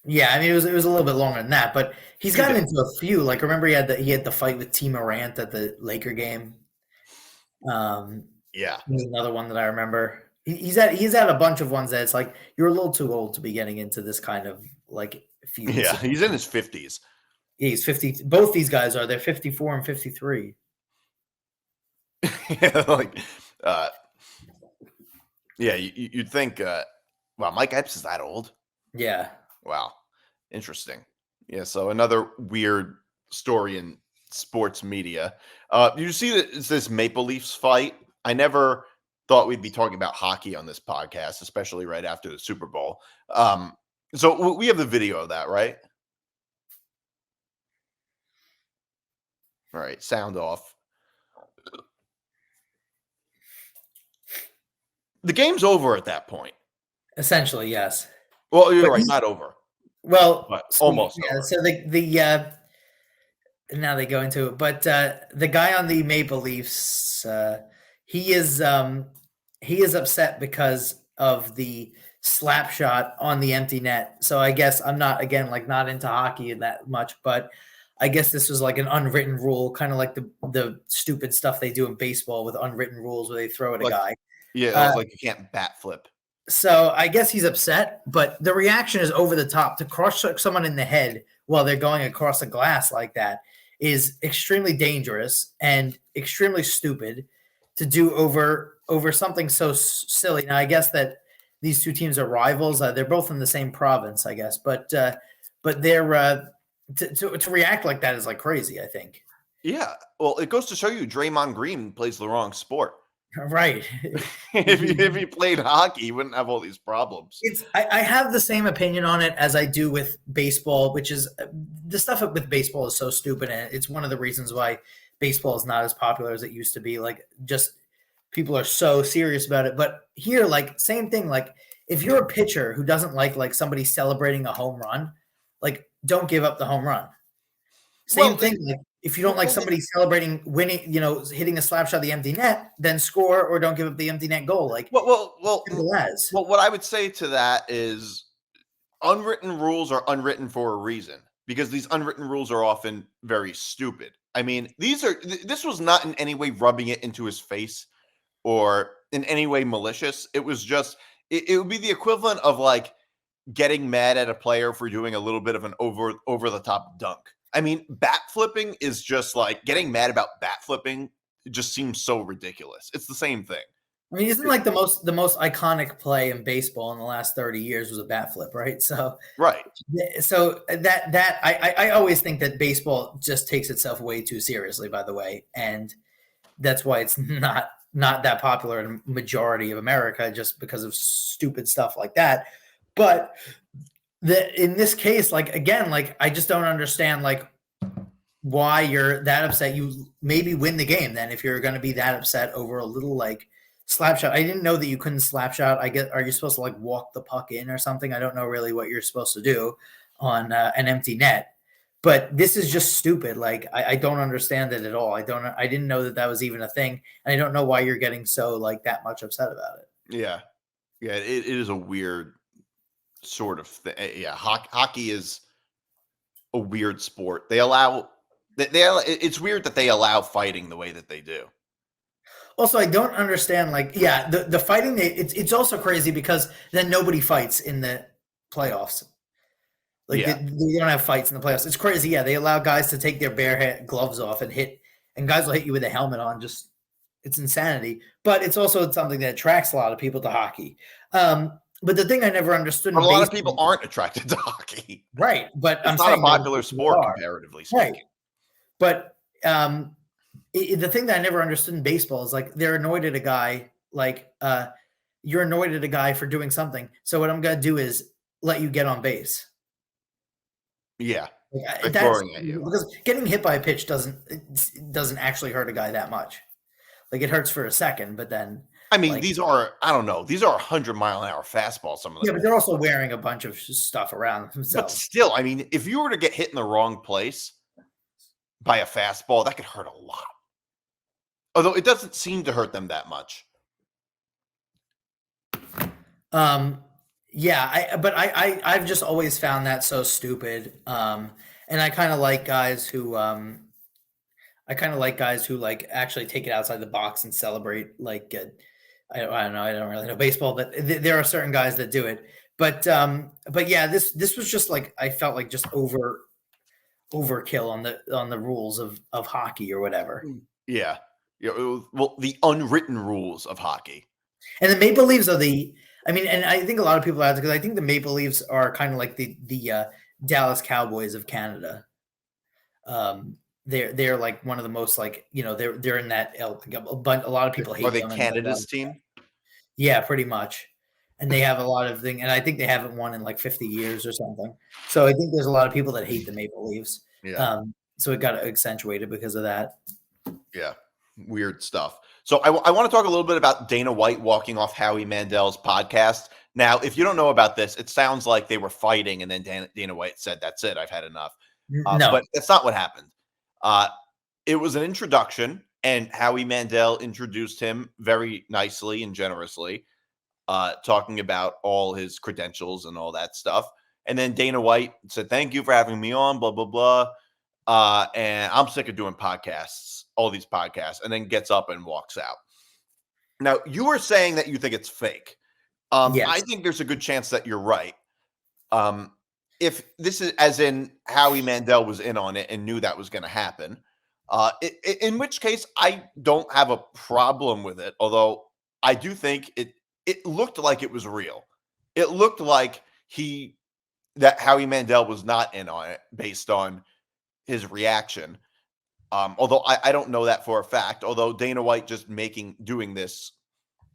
Yeah, I mean it was a little bit longer than that, but he's gotten into a few. Like remember he had the fight with T Morant at the Laker game.
Yeah,
there's another one that I remember. He's had a bunch of ones that it's like you're a little too old to be getting into this kind of like feud.
Yeah, he's in his 50s.
Yeah, he's 50. Both these guys are. They're 54 and 53.
Yeah, you'd think. Wow, Mike Epps is that old?
Yeah.
Wow, interesting. Yeah, so another weird story in sports media. You see this Maple Leafs fight? I never thought we'd be talking about hockey on this podcast, especially right after the Super Bowl. So we have the video of that, right? All right, sound off. The game's over at that point.
Essentially, yes.
Well, you're
But
right, not over,
Well,
but
so,
almost
yeah.
over.
So now they go into it, but the guy on the Maple Leafs, he is upset because of the slap shot on the empty net. So I guess I'm not into hockey that much, but I guess this was like an unwritten rule, kind of like the stupid stuff they do in baseball with unwritten rules where they throw at a guy.
Yeah, like you can't bat flip.
So I guess he's upset, but the reaction is over the top. To crush someone in the head while they're going across a glass like that is extremely dangerous and extremely stupid to do over something so silly. Now I guess that these two teams are rivals. They're both in the same province, I guess, but they're to react like that is like crazy, I think.
Yeah, well, it goes to show you Draymond Green plays the wrong sport.
Right.
if he played hockey, he wouldn't have all these problems.
I have the same opinion on it as I do with baseball, which is the stuff with baseball is so stupid, and it's one of the reasons why baseball is not as popular as it used to be. Like, just people are so serious about it. But here, like, same thing. Like, if you're a pitcher who doesn't like somebody celebrating a home run, like, don't give up the home run. Same thing. Like, if you don't like somebody celebrating winning, hitting a slap shot at the empty net, then score or don't give up the empty net goal. Like,
what I would say to that is unwritten rules are unwritten for a reason, because these unwritten rules are often very stupid. I mean, this was not in any way rubbing it into his face or in any way malicious. It was just, it would be the equivalent of like getting mad at a player for doing a little bit of an over the top dunk. I mean, bat flipping is just like getting mad about bat flipping. It just seems so ridiculous. It's the same thing.
I mean, isn't like the most iconic play in baseball in the last 30 years was a bat flip, right? So
right.
So that I always think that baseball just takes itself way too seriously, by the way, and that's why it's not that popular in the majority of America, just because of stupid stuff like that. But in this case, like, again, like, I just don't understand, like, why you're that upset. You maybe win the game then if you're going to be that upset over a little, like, slap shot. I didn't know that you couldn't slap shot. Are you supposed to, like, walk the puck in or something? I don't know really what you're supposed to do on an empty net. But this is just stupid. Like, I don't understand it at all. I didn't know that was even a thing. And I don't know why you're getting so, like, that much upset about it.
Yeah. Yeah, it is a weird sort of thing. Yeah, hockey is a weird sport. It's weird that they allow fighting the way that they do.
Also, I don't understand, like, yeah, the fighting, it's also crazy because then nobody fights in the playoffs. Like, they don't have fights in the playoffs. It's crazy. Yeah, they allow guys to take their bare gloves off and guys will hit you with a helmet on. Just, it's insanity. But it's also something that attracts a lot of people to hockey. But the thing I never understood,
a lot of people aren't attracted to hockey,
right? But
it's not a popular sport comparatively speaking.
Right. But the thing that I never understood in baseball is, like, they're annoyed at a guy. Like, you're annoyed at a guy for doing something. So what I'm going to do is let you get on base.
Yeah,
throwing at you, because getting hit by a pitch doesn't actually hurt a guy that much. Like, it hurts for a second, but then.
I mean, these are 100-mile-an-hour fastballs. Some of them.
Yeah, but they're also wearing a bunch of stuff around themselves.
But still, I mean, if you were to get hit in the wrong place by a fastball, that could hurt a lot. Although it doesn't seem to hurt them that much.
Yeah, I've just always found that so stupid. And I kind of like guys who like actually take it outside the box and celebrate. Like, I don't know. I don't really know baseball, but there are certain guys that do it. But yeah, this was just like, I felt like just overkill on the rules of hockey or whatever.
Yeah. Well, the unwritten rules of hockey.
And the Maple Leafs are and I think a lot of people have, because I think the Maple Leafs are kind of like the Dallas Cowboys of Canada. They're like one of the most, like, they're in that a lot of people hate them.
Are they Canada's team?
Yeah, pretty much. And they have a lot of things, and I think they haven't won in like 50 years or something. So I think there's a lot of people that hate the Maple Leafs.
Yeah.
So it got accentuated because of that.
Yeah. Weird stuff. So I want to talk a little bit about Dana White walking off Howie Mandel's podcast. Now, if you don't know about this, it sounds like they were fighting, and then Dana White said, "That's it, I've had enough."
No.
But that's not what happened. It was an introduction, and Howie Mandel introduced him very nicely and generously, talking about all his credentials and all that stuff. And then Dana White said, "Thank you for having me on, blah, blah, blah. And I'm sick of doing podcasts, all these podcasts," and then gets up and walks out. Now, you were saying that you think it's fake.
Yes.
I think there's a good chance that you're right. If this is as in Howie Mandel was in on it and knew that was going to happen, in which case I don't have a problem with it. Although I do think it looked like it was real. It looked like that Howie Mandel was not in on it based on his reaction. Although I don't know that for a fact. Although Dana White just doing this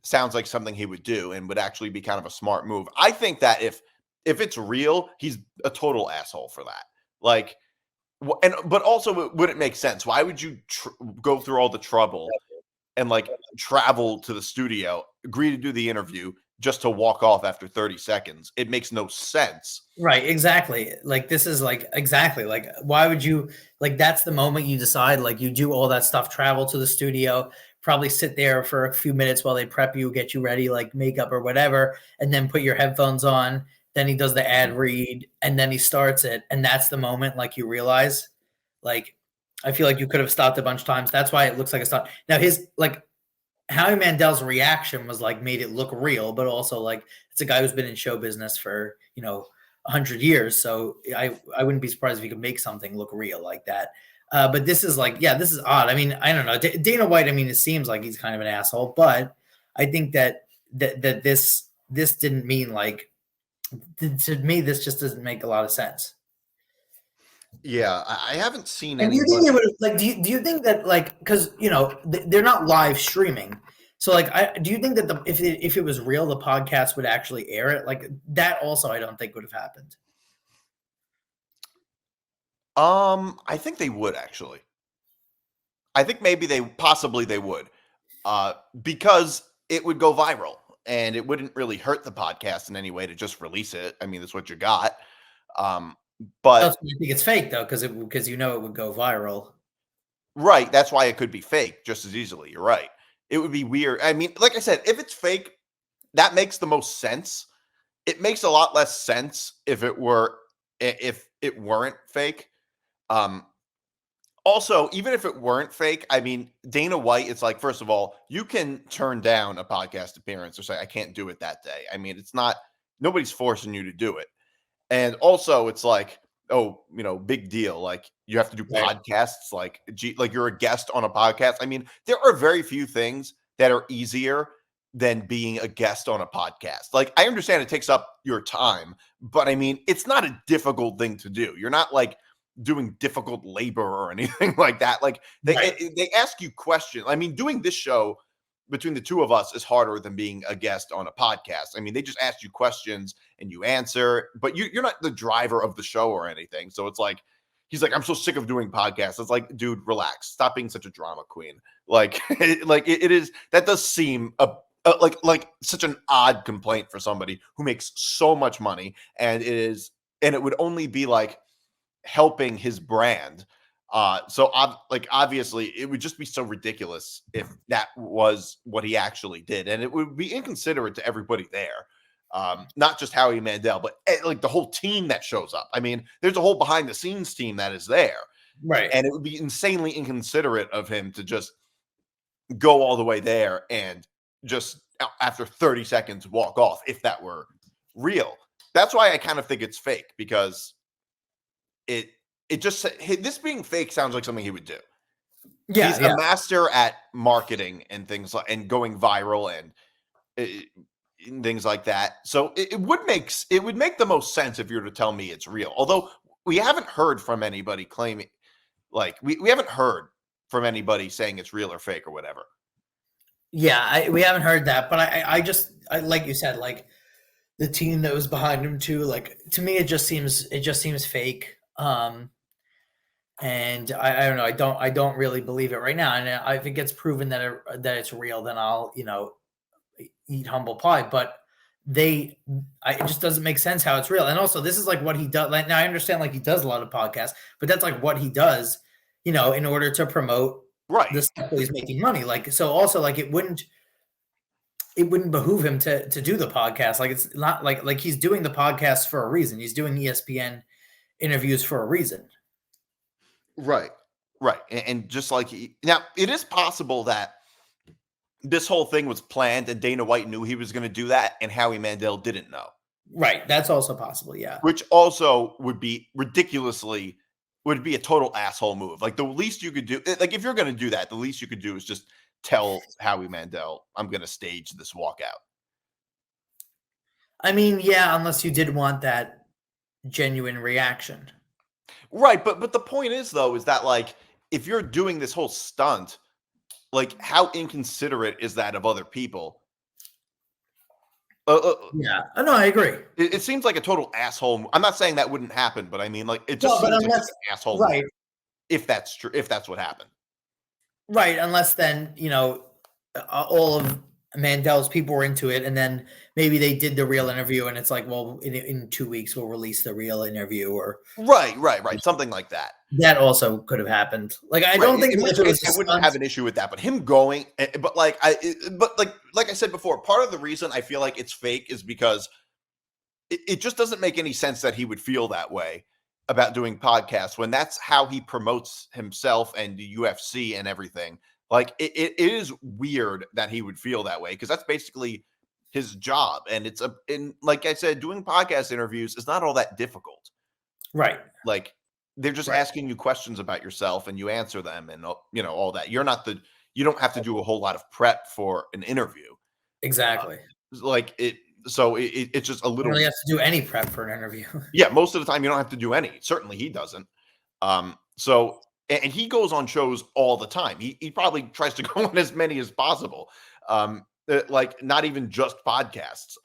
sounds like something he would do and would actually be kind of a smart move. I think that if it's real, he's a total asshole for that. Like, but also would it make sense? Why would you go through all the trouble and like travel to the studio, agree to do the interview just to walk off after 30 seconds? It makes no sense.
Right, exactly. Like this is like exactly like why would you like that's the moment you decide like you do all that stuff, travel to the studio, probably sit there for a few minutes while they prep you, get you ready, like makeup or whatever, and then put your headphones on. Then he does the ad read and then he starts it. And that's the moment like you realize, like, I feel like you could have stopped a bunch of times. That's why it looks like a stop. Now his like Howie Mandel's reaction was like made it look real, but also like it's a guy who's been in show business for, 100 years. So I wouldn't be surprised if he could make something look real like that. But this is like, yeah, this is odd. I mean, I don't know. Dana White, I mean, it seems like he's kind of an asshole, but I think that this didn't mean like, to me, this just doesn't make a lot of sense.
Yeah, I haven't seen
And
any.
do you think it would like? Do you think that like because they're not live streaming, so like do you think that if it was real, the podcast would actually air it? Like that also, I don't think would have happened.
I think they would actually. I think maybe they would, because it would go viral and it wouldn't really hurt the podcast in any way to just release it. I mean, that's what you got. But
That's why I think it's fake though, because it would go viral.
Right, that's why it could be fake just as easily. You're right. It would be weird. I mean, like I said, if it's fake, that makes the most sense. It makes a lot less sense if it weren't fake. Also, even if it weren't fake, I mean, Dana White, it's like, first of all, you can turn down a podcast appearance or say, I can't do it that day. I mean, it's not, nobody's forcing you to do it. And also, it's like, oh, big deal. Like, you have to do podcasts, like you're a guest on a podcast. I mean, there are very few things that are easier than being a guest on a podcast. Like, I understand it takes up your time, but I mean, it's not a difficult thing to do. You're not like doing difficult labor or anything like that. Like, they ask you questions. I mean, doing this show between the two of us is harder than being a guest on a podcast. I mean, they just ask you questions and you answer, but you're not the driver of the show or anything. So it's like, he's like, I'm so sick of doing podcasts. It's like, dude, relax. Stop being such a drama queen. Like, it is, that does seem like such an odd complaint for somebody who makes so much money. And it would only be like helping his brand. So obviously it would just be so ridiculous if that was what he actually did. And it would be inconsiderate to everybody there. Not just Howie Mandel, but like the whole team that shows up. I mean, there's a whole behind the scenes team that is there.
Right.
And it would be insanely inconsiderate of him to just go all the way there and just after 30 seconds walk off if that were real. That's why I kind of think it's fake, because this being fake sounds like something he would do. Yeah, he's a master at marketing and things like, and going viral and things like that. So it would make the most sense if you were to tell me it's real. Although we haven't heard from anybody claiming, like we haven't heard from anybody saying it's real or fake or whatever.
Yeah, we haven't heard that, but I just like you said, like the team that was behind him too. Like to me, it just seems fake. And I don't know. I don't really believe it right now. And if it gets proven that it's real, then I'll eat humble pie. But it just doesn't make sense how it's real. And also, this is like what he does. Like, now I understand like he does a lot of podcasts, but that's like what he does, in order to promote the stuff that he's making money. Like, so also like it wouldn't behoove him to do the podcast. Like, it's not like he's doing the podcast for a reason. He's doing ESPN interviews for a reason.
Right. And just like now, it is possible that this whole thing was planned and Dana White knew he was going to do that and Howie Mandel didn't know.
Right. That's also possible. Yeah.
Which also would be a total asshole move. Like, the least you could do, like, if you're going to do that, the least you could do is just tell Howie Mandel, I'm going to stage this walkout.
I mean, yeah, unless you did want that genuine reaction.
Right. But the point is, though, is that, like, if you're doing this whole stunt, like, how inconsiderate is that of other people?
Yeah. No, I agree.
It seems like a total asshole. I'm not saying that wouldn't happen, but I mean, like, it just seems like an asshole.
Right.
If that's true, if that's what happened.
Right. Unless then, all of Mandel's people were into it, and then maybe they did the real interview, and it's like, well, in 2 weeks we'll release the real interview, or
right, something like that.
That also could have happened. Like, I don't think
I wouldn't have an issue with that, but him going, but like I said before, part of the reason I feel like it's fake is because it just doesn't make any sense that he would feel that way about doing podcasts when that's how he promotes himself and the UFC and everything. Like, it is weird that he would feel that way, because that's basically his job. And like I said, doing podcast interviews is not all that difficult.
Right.
Like, they're just asking you questions about yourself and you answer them and, all that. You don't have to do a whole lot of prep for an interview.
Exactly.
It's just a little.
You don't really have to do any prep for an interview.
Yeah. Most of the time you don't have to do any. Certainly he doesn't. And he goes on shows all the time. He probably tries to go on as many as possible. Like, not even just podcasts.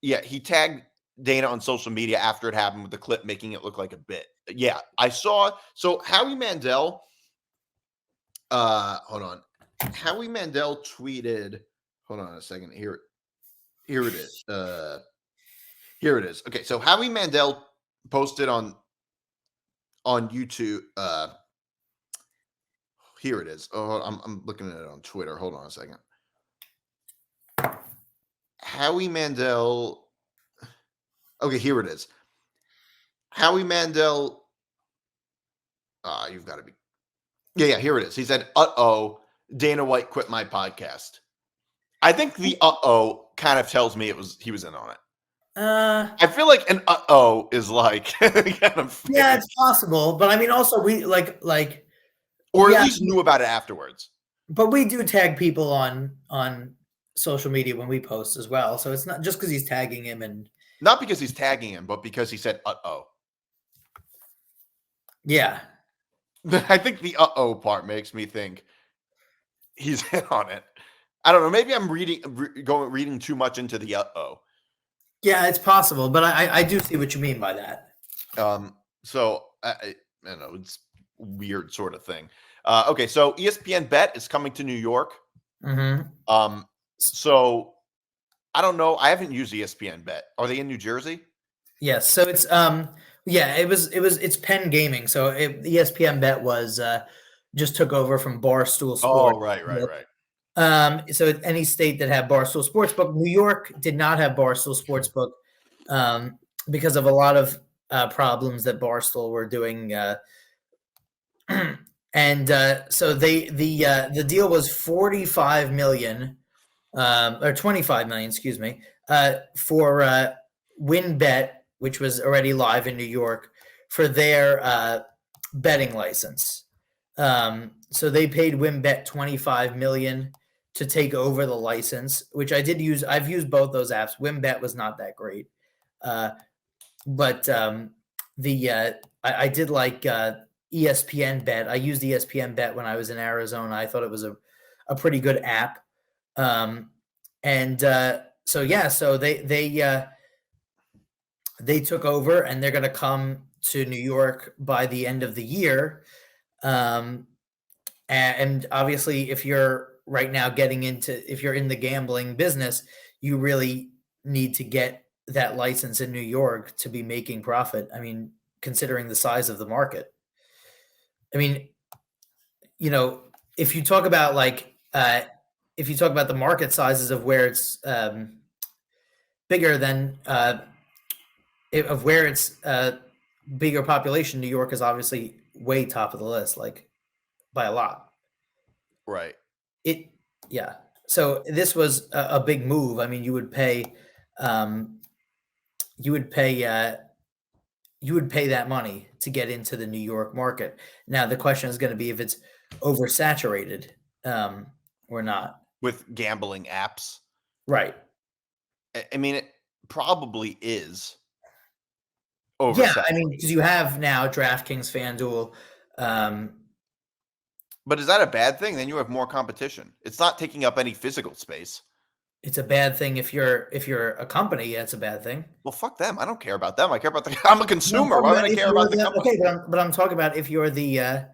He tagged Dana on social media after it happened with the clip, making it look like a bit. Yeah, I saw. So Howie Mandel, hold on. Howie Mandel tweeted, hold on a second. Here it is. Here it is. Okay, so Howie Mandel posted on YouTube. Here it is. Oh, I'm looking at it on Twitter. Hold on a second. Howie Mandel. Okay, here it is. Howie Mandel. You've got to be. Yeah, here it is. He said, "Uh-oh, Dana White quit my podcast." I think the "uh-oh" kind of tells me he was in on it. I feel like an "uh-oh" is like kind of.
Yeah, it's possible, but I mean, also we like,
or at least knew about it afterwards.
But we do tag people on social media when we post as well, so it's not just because he's tagging him, and
not because he's tagging him, but because he said "uh-oh."
Yeah,
I think the "uh-oh" part makes me think he's in on it. I don't know. Maybe I'm reading too much into the "uh-oh."
Yeah, it's possible, but I do see what you mean by that.
So I don't know. It's a weird sort of thing. Okay, so ESPN Bet is coming to New York.
Mm-hmm.
So I don't know. I haven't used ESPN Bet. Are they in New Jersey?
Yes. So it's it's Penn Gaming. So ESPN Bet was just took over from Barstool Sports.
Oh, right.
So any state that had Barstool Sportsbook, New York did not have Barstool Sportsbook because of a lot of problems that Barstool were doing. And so the deal was $45 million or $25 million, excuse me, for WinBet, which was already live in New York, for their betting license. So they paid WinBet $25 million to take over the license, which I did use. I've used both those apps. WinBet was not that great, but I did like ESPN Bet. I used ESPN Bet when I was in Arizona. I thought it was a pretty good app. So they took over, and they're going to come to New York by the end of the year. And obviously, if you're right now if you're in the gambling business, you really need to get that license in New York to be making profit. I mean, considering the size of the market. I mean, if you talk about the market sizes of where it's bigger than of where it's bigger population, New York is obviously way top of the list, like by a lot.
Right.
Yeah. So this was a big move. I mean, you would pay that money to get into the New York market. Now the question is going to be if it's oversaturated or not.
With gambling apps.
Right.
I mean, it probably is.
Yeah, I mean, because you have now DraftKings, FanDuel.
But is that a bad thing? Then you have more competition. It's not taking up any physical space.
It's a bad thing if you're a company. That's a bad thing.
Well, fuck them. I don't care about them. I care about I'm a consumer. Why would I care about the company?
Okay, but I'm talking about if you're the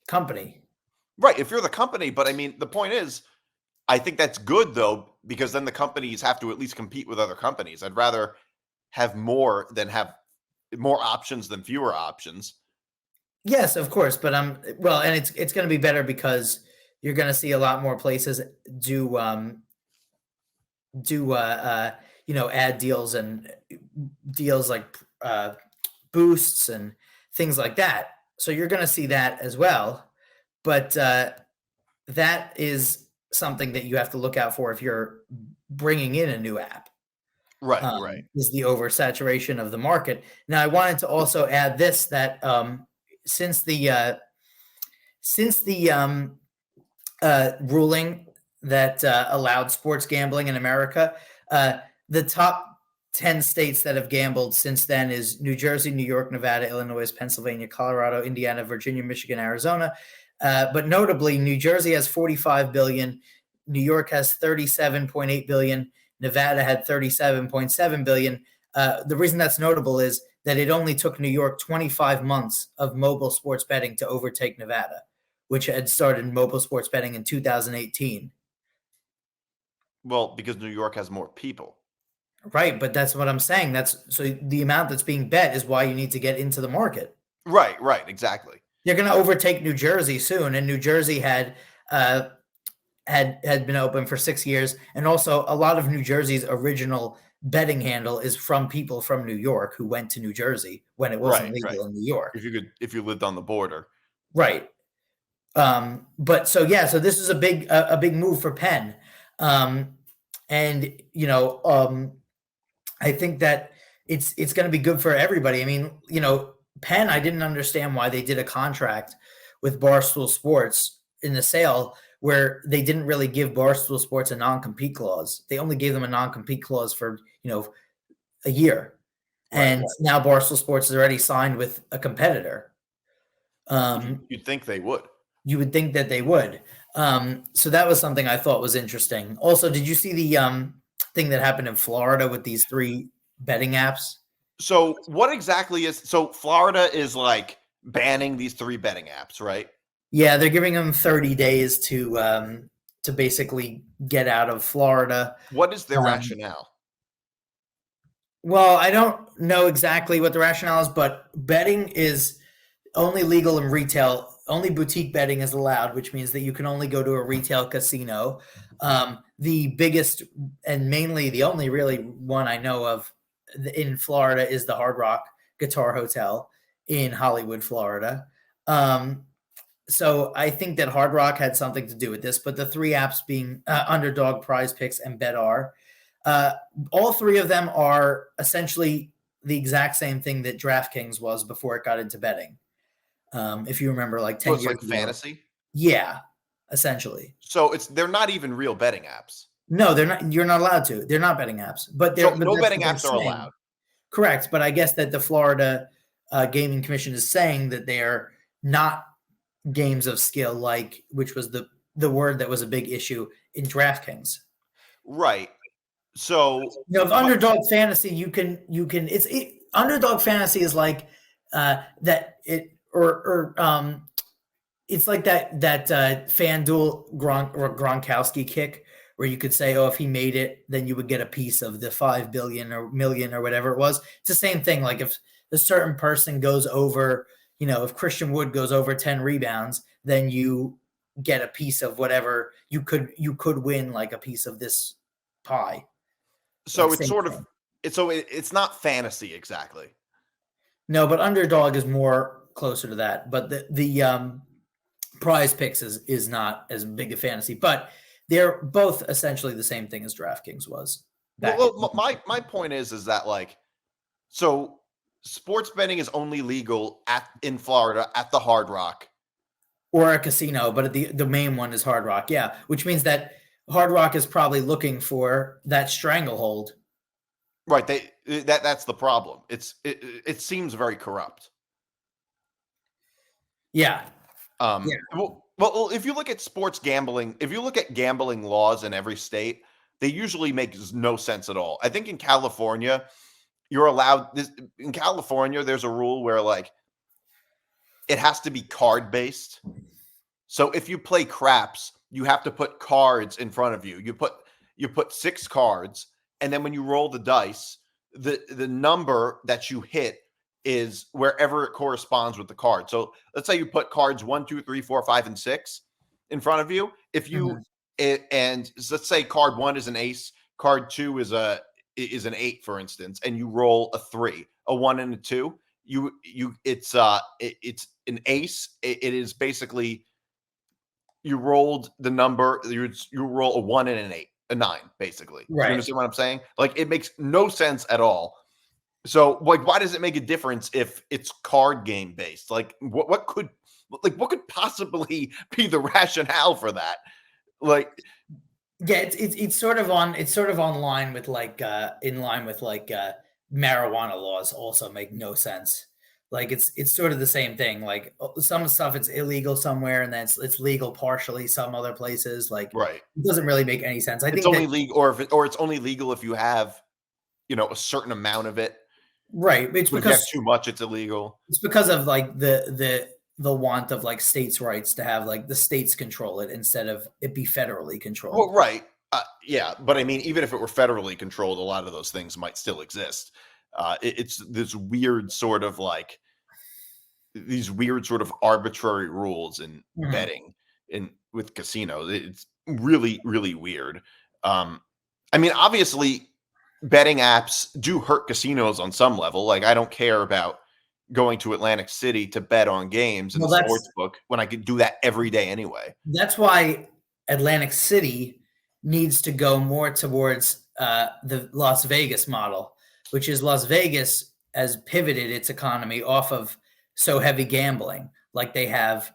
company.
Right. If you're the company, but I mean, the point is, I think that's good though, because then the companies have to at least compete with other companies. I'd rather have more than have more options than fewer options.
Yes, of course, but and it's going to be better because you're going to see a lot more places do ad deals and deals like boosts and things like that. So you're going to see that as well, but that is something that you have to look out for if you're bringing in a new app.
Right, right.
Is the oversaturation of the market. Now, I wanted to also add this, that since the ruling that allowed sports gambling in America, the top 10 states that have gambled since then is New Jersey, New York, Nevada, Illinois, Pennsylvania, Colorado, Indiana, Virginia, Michigan, Arizona. But notably, New Jersey has 45 billion, New York has 37.8 billion, Nevada had 37.7 billion. The reason that's notable is that it only took New York 25 months of mobile sports betting to overtake Nevada, which had started mobile sports betting in 2018.
Well, because New York has more people.
Right, but that's what I'm saying. So the amount that's being bet is why you need to get into the market.
Right, exactly.
You're going to overtake New Jersey soon, and New Jersey had been open for 6 years, and also a lot of New Jersey's original betting handle is from people from New York who went to New Jersey when it wasn't legal in New York.
If you lived on the border,
right. But so this is a big move for Penn, and I think that it's going to be good for everybody. I mean, Penn, I didn't understand why they did a contract with Barstool Sports in the sale where they didn't really give Barstool Sports a non-compete clause. They only gave them a non-compete clause for, a year. And now Barstool Sports is already signed with a competitor.
You'd think they would.
You would think that they would. So that was something I thought was interesting. Also, did you see the thing that happened in Florida with these 3 betting apps?
So what exactly Florida is like banning these 3 betting apps, right?
Yeah, they're giving them 30 days to basically get out of Florida.
What is their rationale?
Well, I don't know exactly what the rationale is, but betting is only legal in retail. Only boutique betting is allowed, which means that you can only go to a retail casino. The biggest and mainly the only really one I know of in Florida is the Hard Rock Guitar Hotel in Hollywood, Florida. So I think that Hard Rock had something to do with this, but the 3 apps being Underdog, Prize Picks, and BetR, all 3 of them are essentially the exact same thing that DraftKings was before it got into betting. If you remember, like 10 years
like
ago.
fantasy?
Yeah, essentially.
So they're not even real betting apps.
No, they're not. You're not allowed to. They're not betting apps. But
no betting apps are allowed.
Correct, but I guess that the Florida Gaming Commission is saying that they are not games of skill, which was the word that was a big issue in DraftKings.
Right. So
With underdog fantasy, you can underdog fantasy is like that it or it's like that FanDuel Gronkowski kick where you could say, oh, if he made it, then you would get a piece of the 5 billion or million or whatever it was. It's the same thing. Like if a certain person goes over, if Christian Wood goes over 10 rebounds, then you get a piece of whatever you could win, like a piece of this pie.
So
Like,
it's sort of it's not fantasy exactly.
No, but underdog is more closer to that. But the prize picks is not as big a fantasy, but they're both essentially the same thing as DraftKings was.
Well, my point is that like, so sports betting is only legal in Florida at the Hard Rock
or a casino, but the main one is Hard Rock. Yeah, which means that Hard Rock is probably looking for that stranglehold.
Right. That's the problem. It seems very corrupt.
Yeah.
Well, if you look at sports gambling, if you look at gambling laws in every state, they usually make no sense at all. I think in California, you're allowed this. In California, there's a rule where like it has to be card based. So if you play craps, you have to put cards in front of you. You put 6 cards, and then when you roll the dice, the number that you hit is wherever it corresponds with the card. So let's say you put cards 1, 2, 3, 4, 5, and 6 in front of you. If you and let's say card 1 is an ace, card 2 is an 8, for instance, and you roll a 3, a 1, and a 2. It's an ace. It is basically you rolled the number. You roll a 1 and an 8, a 9, basically.
Right.
You understand what I'm saying? Like it makes no sense at all. So, like, why does it make a difference if it's card game based? Like, what could possibly be the rationale for that? Like,
yeah, it's sort of on line with like in line with like marijuana laws. Also make no sense. Like it's sort of the same thing. Like some stuff it's illegal somewhere, and then it's legal partially some other places. Like,
right,
it doesn't really make any sense. I think
it's only legal, or it's only legal if you have, a certain amount of it.
Right. It's because
if you have too much, it's illegal.
It's because of like the want of like states' rights to have like the states control it instead of it be federally controlled.
Well, right. Yeah. But I mean, even if it were federally controlled, a lot of those things might still exist. It's this weird sort of like these weird sort of arbitrary rules in betting with casinos. It's really, really weird. I mean, obviously, betting apps do hurt casinos on some level. Like, I don't care about going to Atlantic City to bet on games in the sports book when I could do that every day anyway.
That's why Atlantic City needs to go more towards the Las Vegas model, which is Las Vegas has pivoted its economy off of so heavy gambling. Like they have,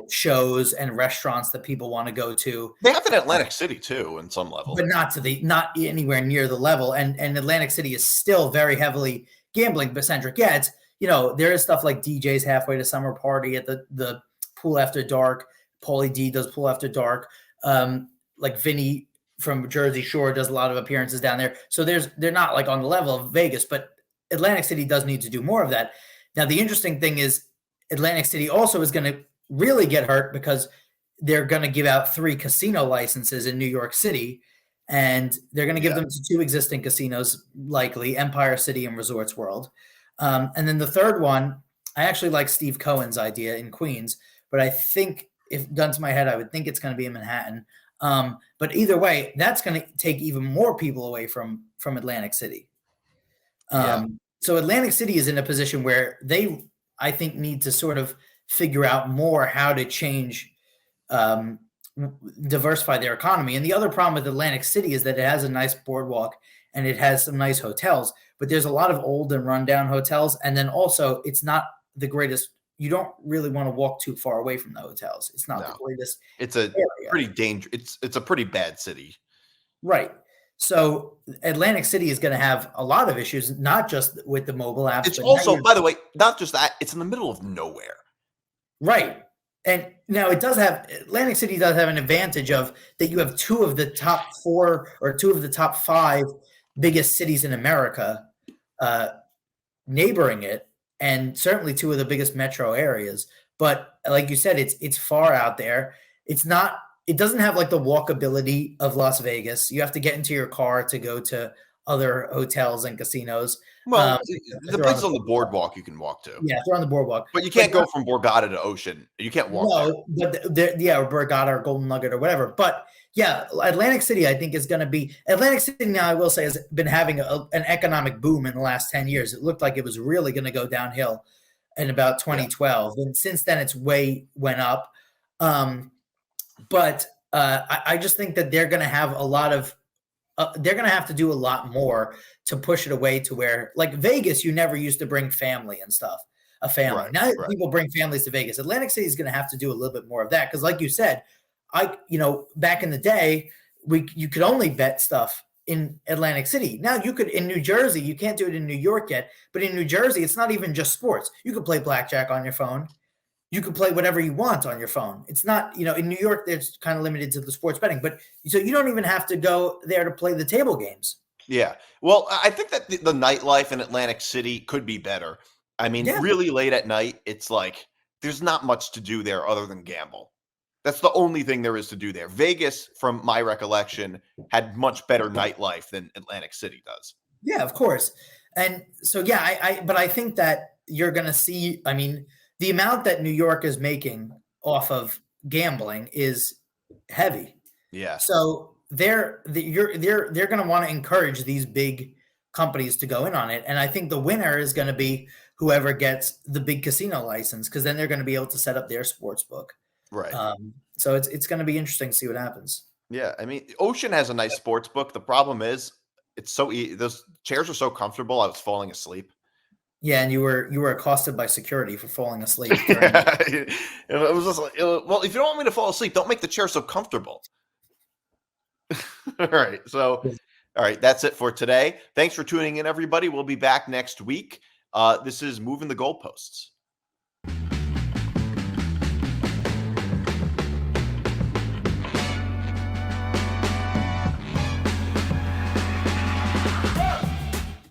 shows and restaurants that people want to go to.
They have it in Atlantic City too, in some level,
but not anywhere near the level. And Atlantic City is still very heavily gambling centric. Yeah, it's there is stuff like DJs halfway to summer party at the pool after dark. Paulie D does pool after dark. Like Vinny from Jersey Shore does a lot of appearances down there. So they're not like on the level of Vegas, but Atlantic City does need to do more of that. Now the interesting thing is Atlantic City also is going to really get hurt because they're going to give out 3 casino licenses in New York City, and they're going to give them to 2 existing casinos, likely Empire City and Resorts World. And then the third one, I actually like Steve Cohen's idea in Queens, but I think if gun to my head, I would think it's going to be in Manhattan. But either way, that's going to take even more people away from Atlantic City. So Atlantic City is in a position where they, I think, need to sort of figure out more how to change, diversify their economy. And the other problem with Atlantic City is that it has a nice boardwalk and it has some nice hotels, but there's a lot of old and rundown hotels. And then also it's not the greatest. You don't really want to walk too far away from the hotels. It's not the greatest.
It's a pretty dangerous. It's a pretty bad city.
Right. So Atlantic City is going to have a lot of issues, not just with the mobile apps.
It's also, by the way, not just that, it's in the middle of nowhere.
Right. And now Atlantic City does have an advantage of that you have two of the top 4 or two of the top 5 biggest cities in America uh, neighboring it, and certainly two of the biggest metro areas. But like you said, it's far out there. It's not. It doesn't have like the walkability of Las Vegas. You have to get into your car to go to other hotels and casinos.
Well,
If
the
they're on
places on the boardwalk you can walk to.
Yeah, if they're on the boardwalk.
But you can't go from Borgata to Ocean. You can't walk there.
No, but or Borgata or Golden Nugget or whatever. But yeah, Atlantic City, I think, is going to be Atlantic City. Now, I will say, has been having an economic boom in the last 10 years. It looked like it was really going to go downhill in about 2012, and since then, it's went up. But I just think that they're going to have a lot of. They're going to have to do a lot more to push it away to where, like Vegas, you never used to bring family and stuff. A family. Now people bring families to Vegas. Atlantic City is going to have to do a little bit more of that because, like you said, back in the day, you could only bet stuff in Atlantic City. Now you could in New Jersey. You can't do it in New York yet, but in New Jersey, it's not even just sports. You could play blackjack on your phone. You could play whatever you want on your phone. It's not, in New York, there's kind of limited to the sports betting, but so you don't even have to go there to play the table games.
Yeah. Well, I think that the nightlife in Atlantic City could be better. I mean, really late at night, it's like there's not much to do there other than gamble. That's the only thing there is to do there. Vegas, from my recollection, had much better nightlife than Atlantic City does.
Yeah, of course. And so, but I think that you're going to see, I mean, the amount that New York is making off of gambling is heavy.
Yeah.
So they're going to want to encourage these big companies to go in on it, and I think the winner is going to be whoever gets the big casino license, because then they're going to be able to set up their sports book.
Right.
So it's going to be interesting to see what happens.
Yeah, I mean, Ocean has a nice sports book. The problem is, it's so those chairs are so comfortable. I was falling asleep.
Yeah, and you were accosted by security for falling asleep.
It was just like, well, if you don't want me to fall asleep, don't make the chair so comfortable. All right, so all right, that's it for today. Thanks for tuning in, everybody. We'll be back next week. This is Moving the Goalposts.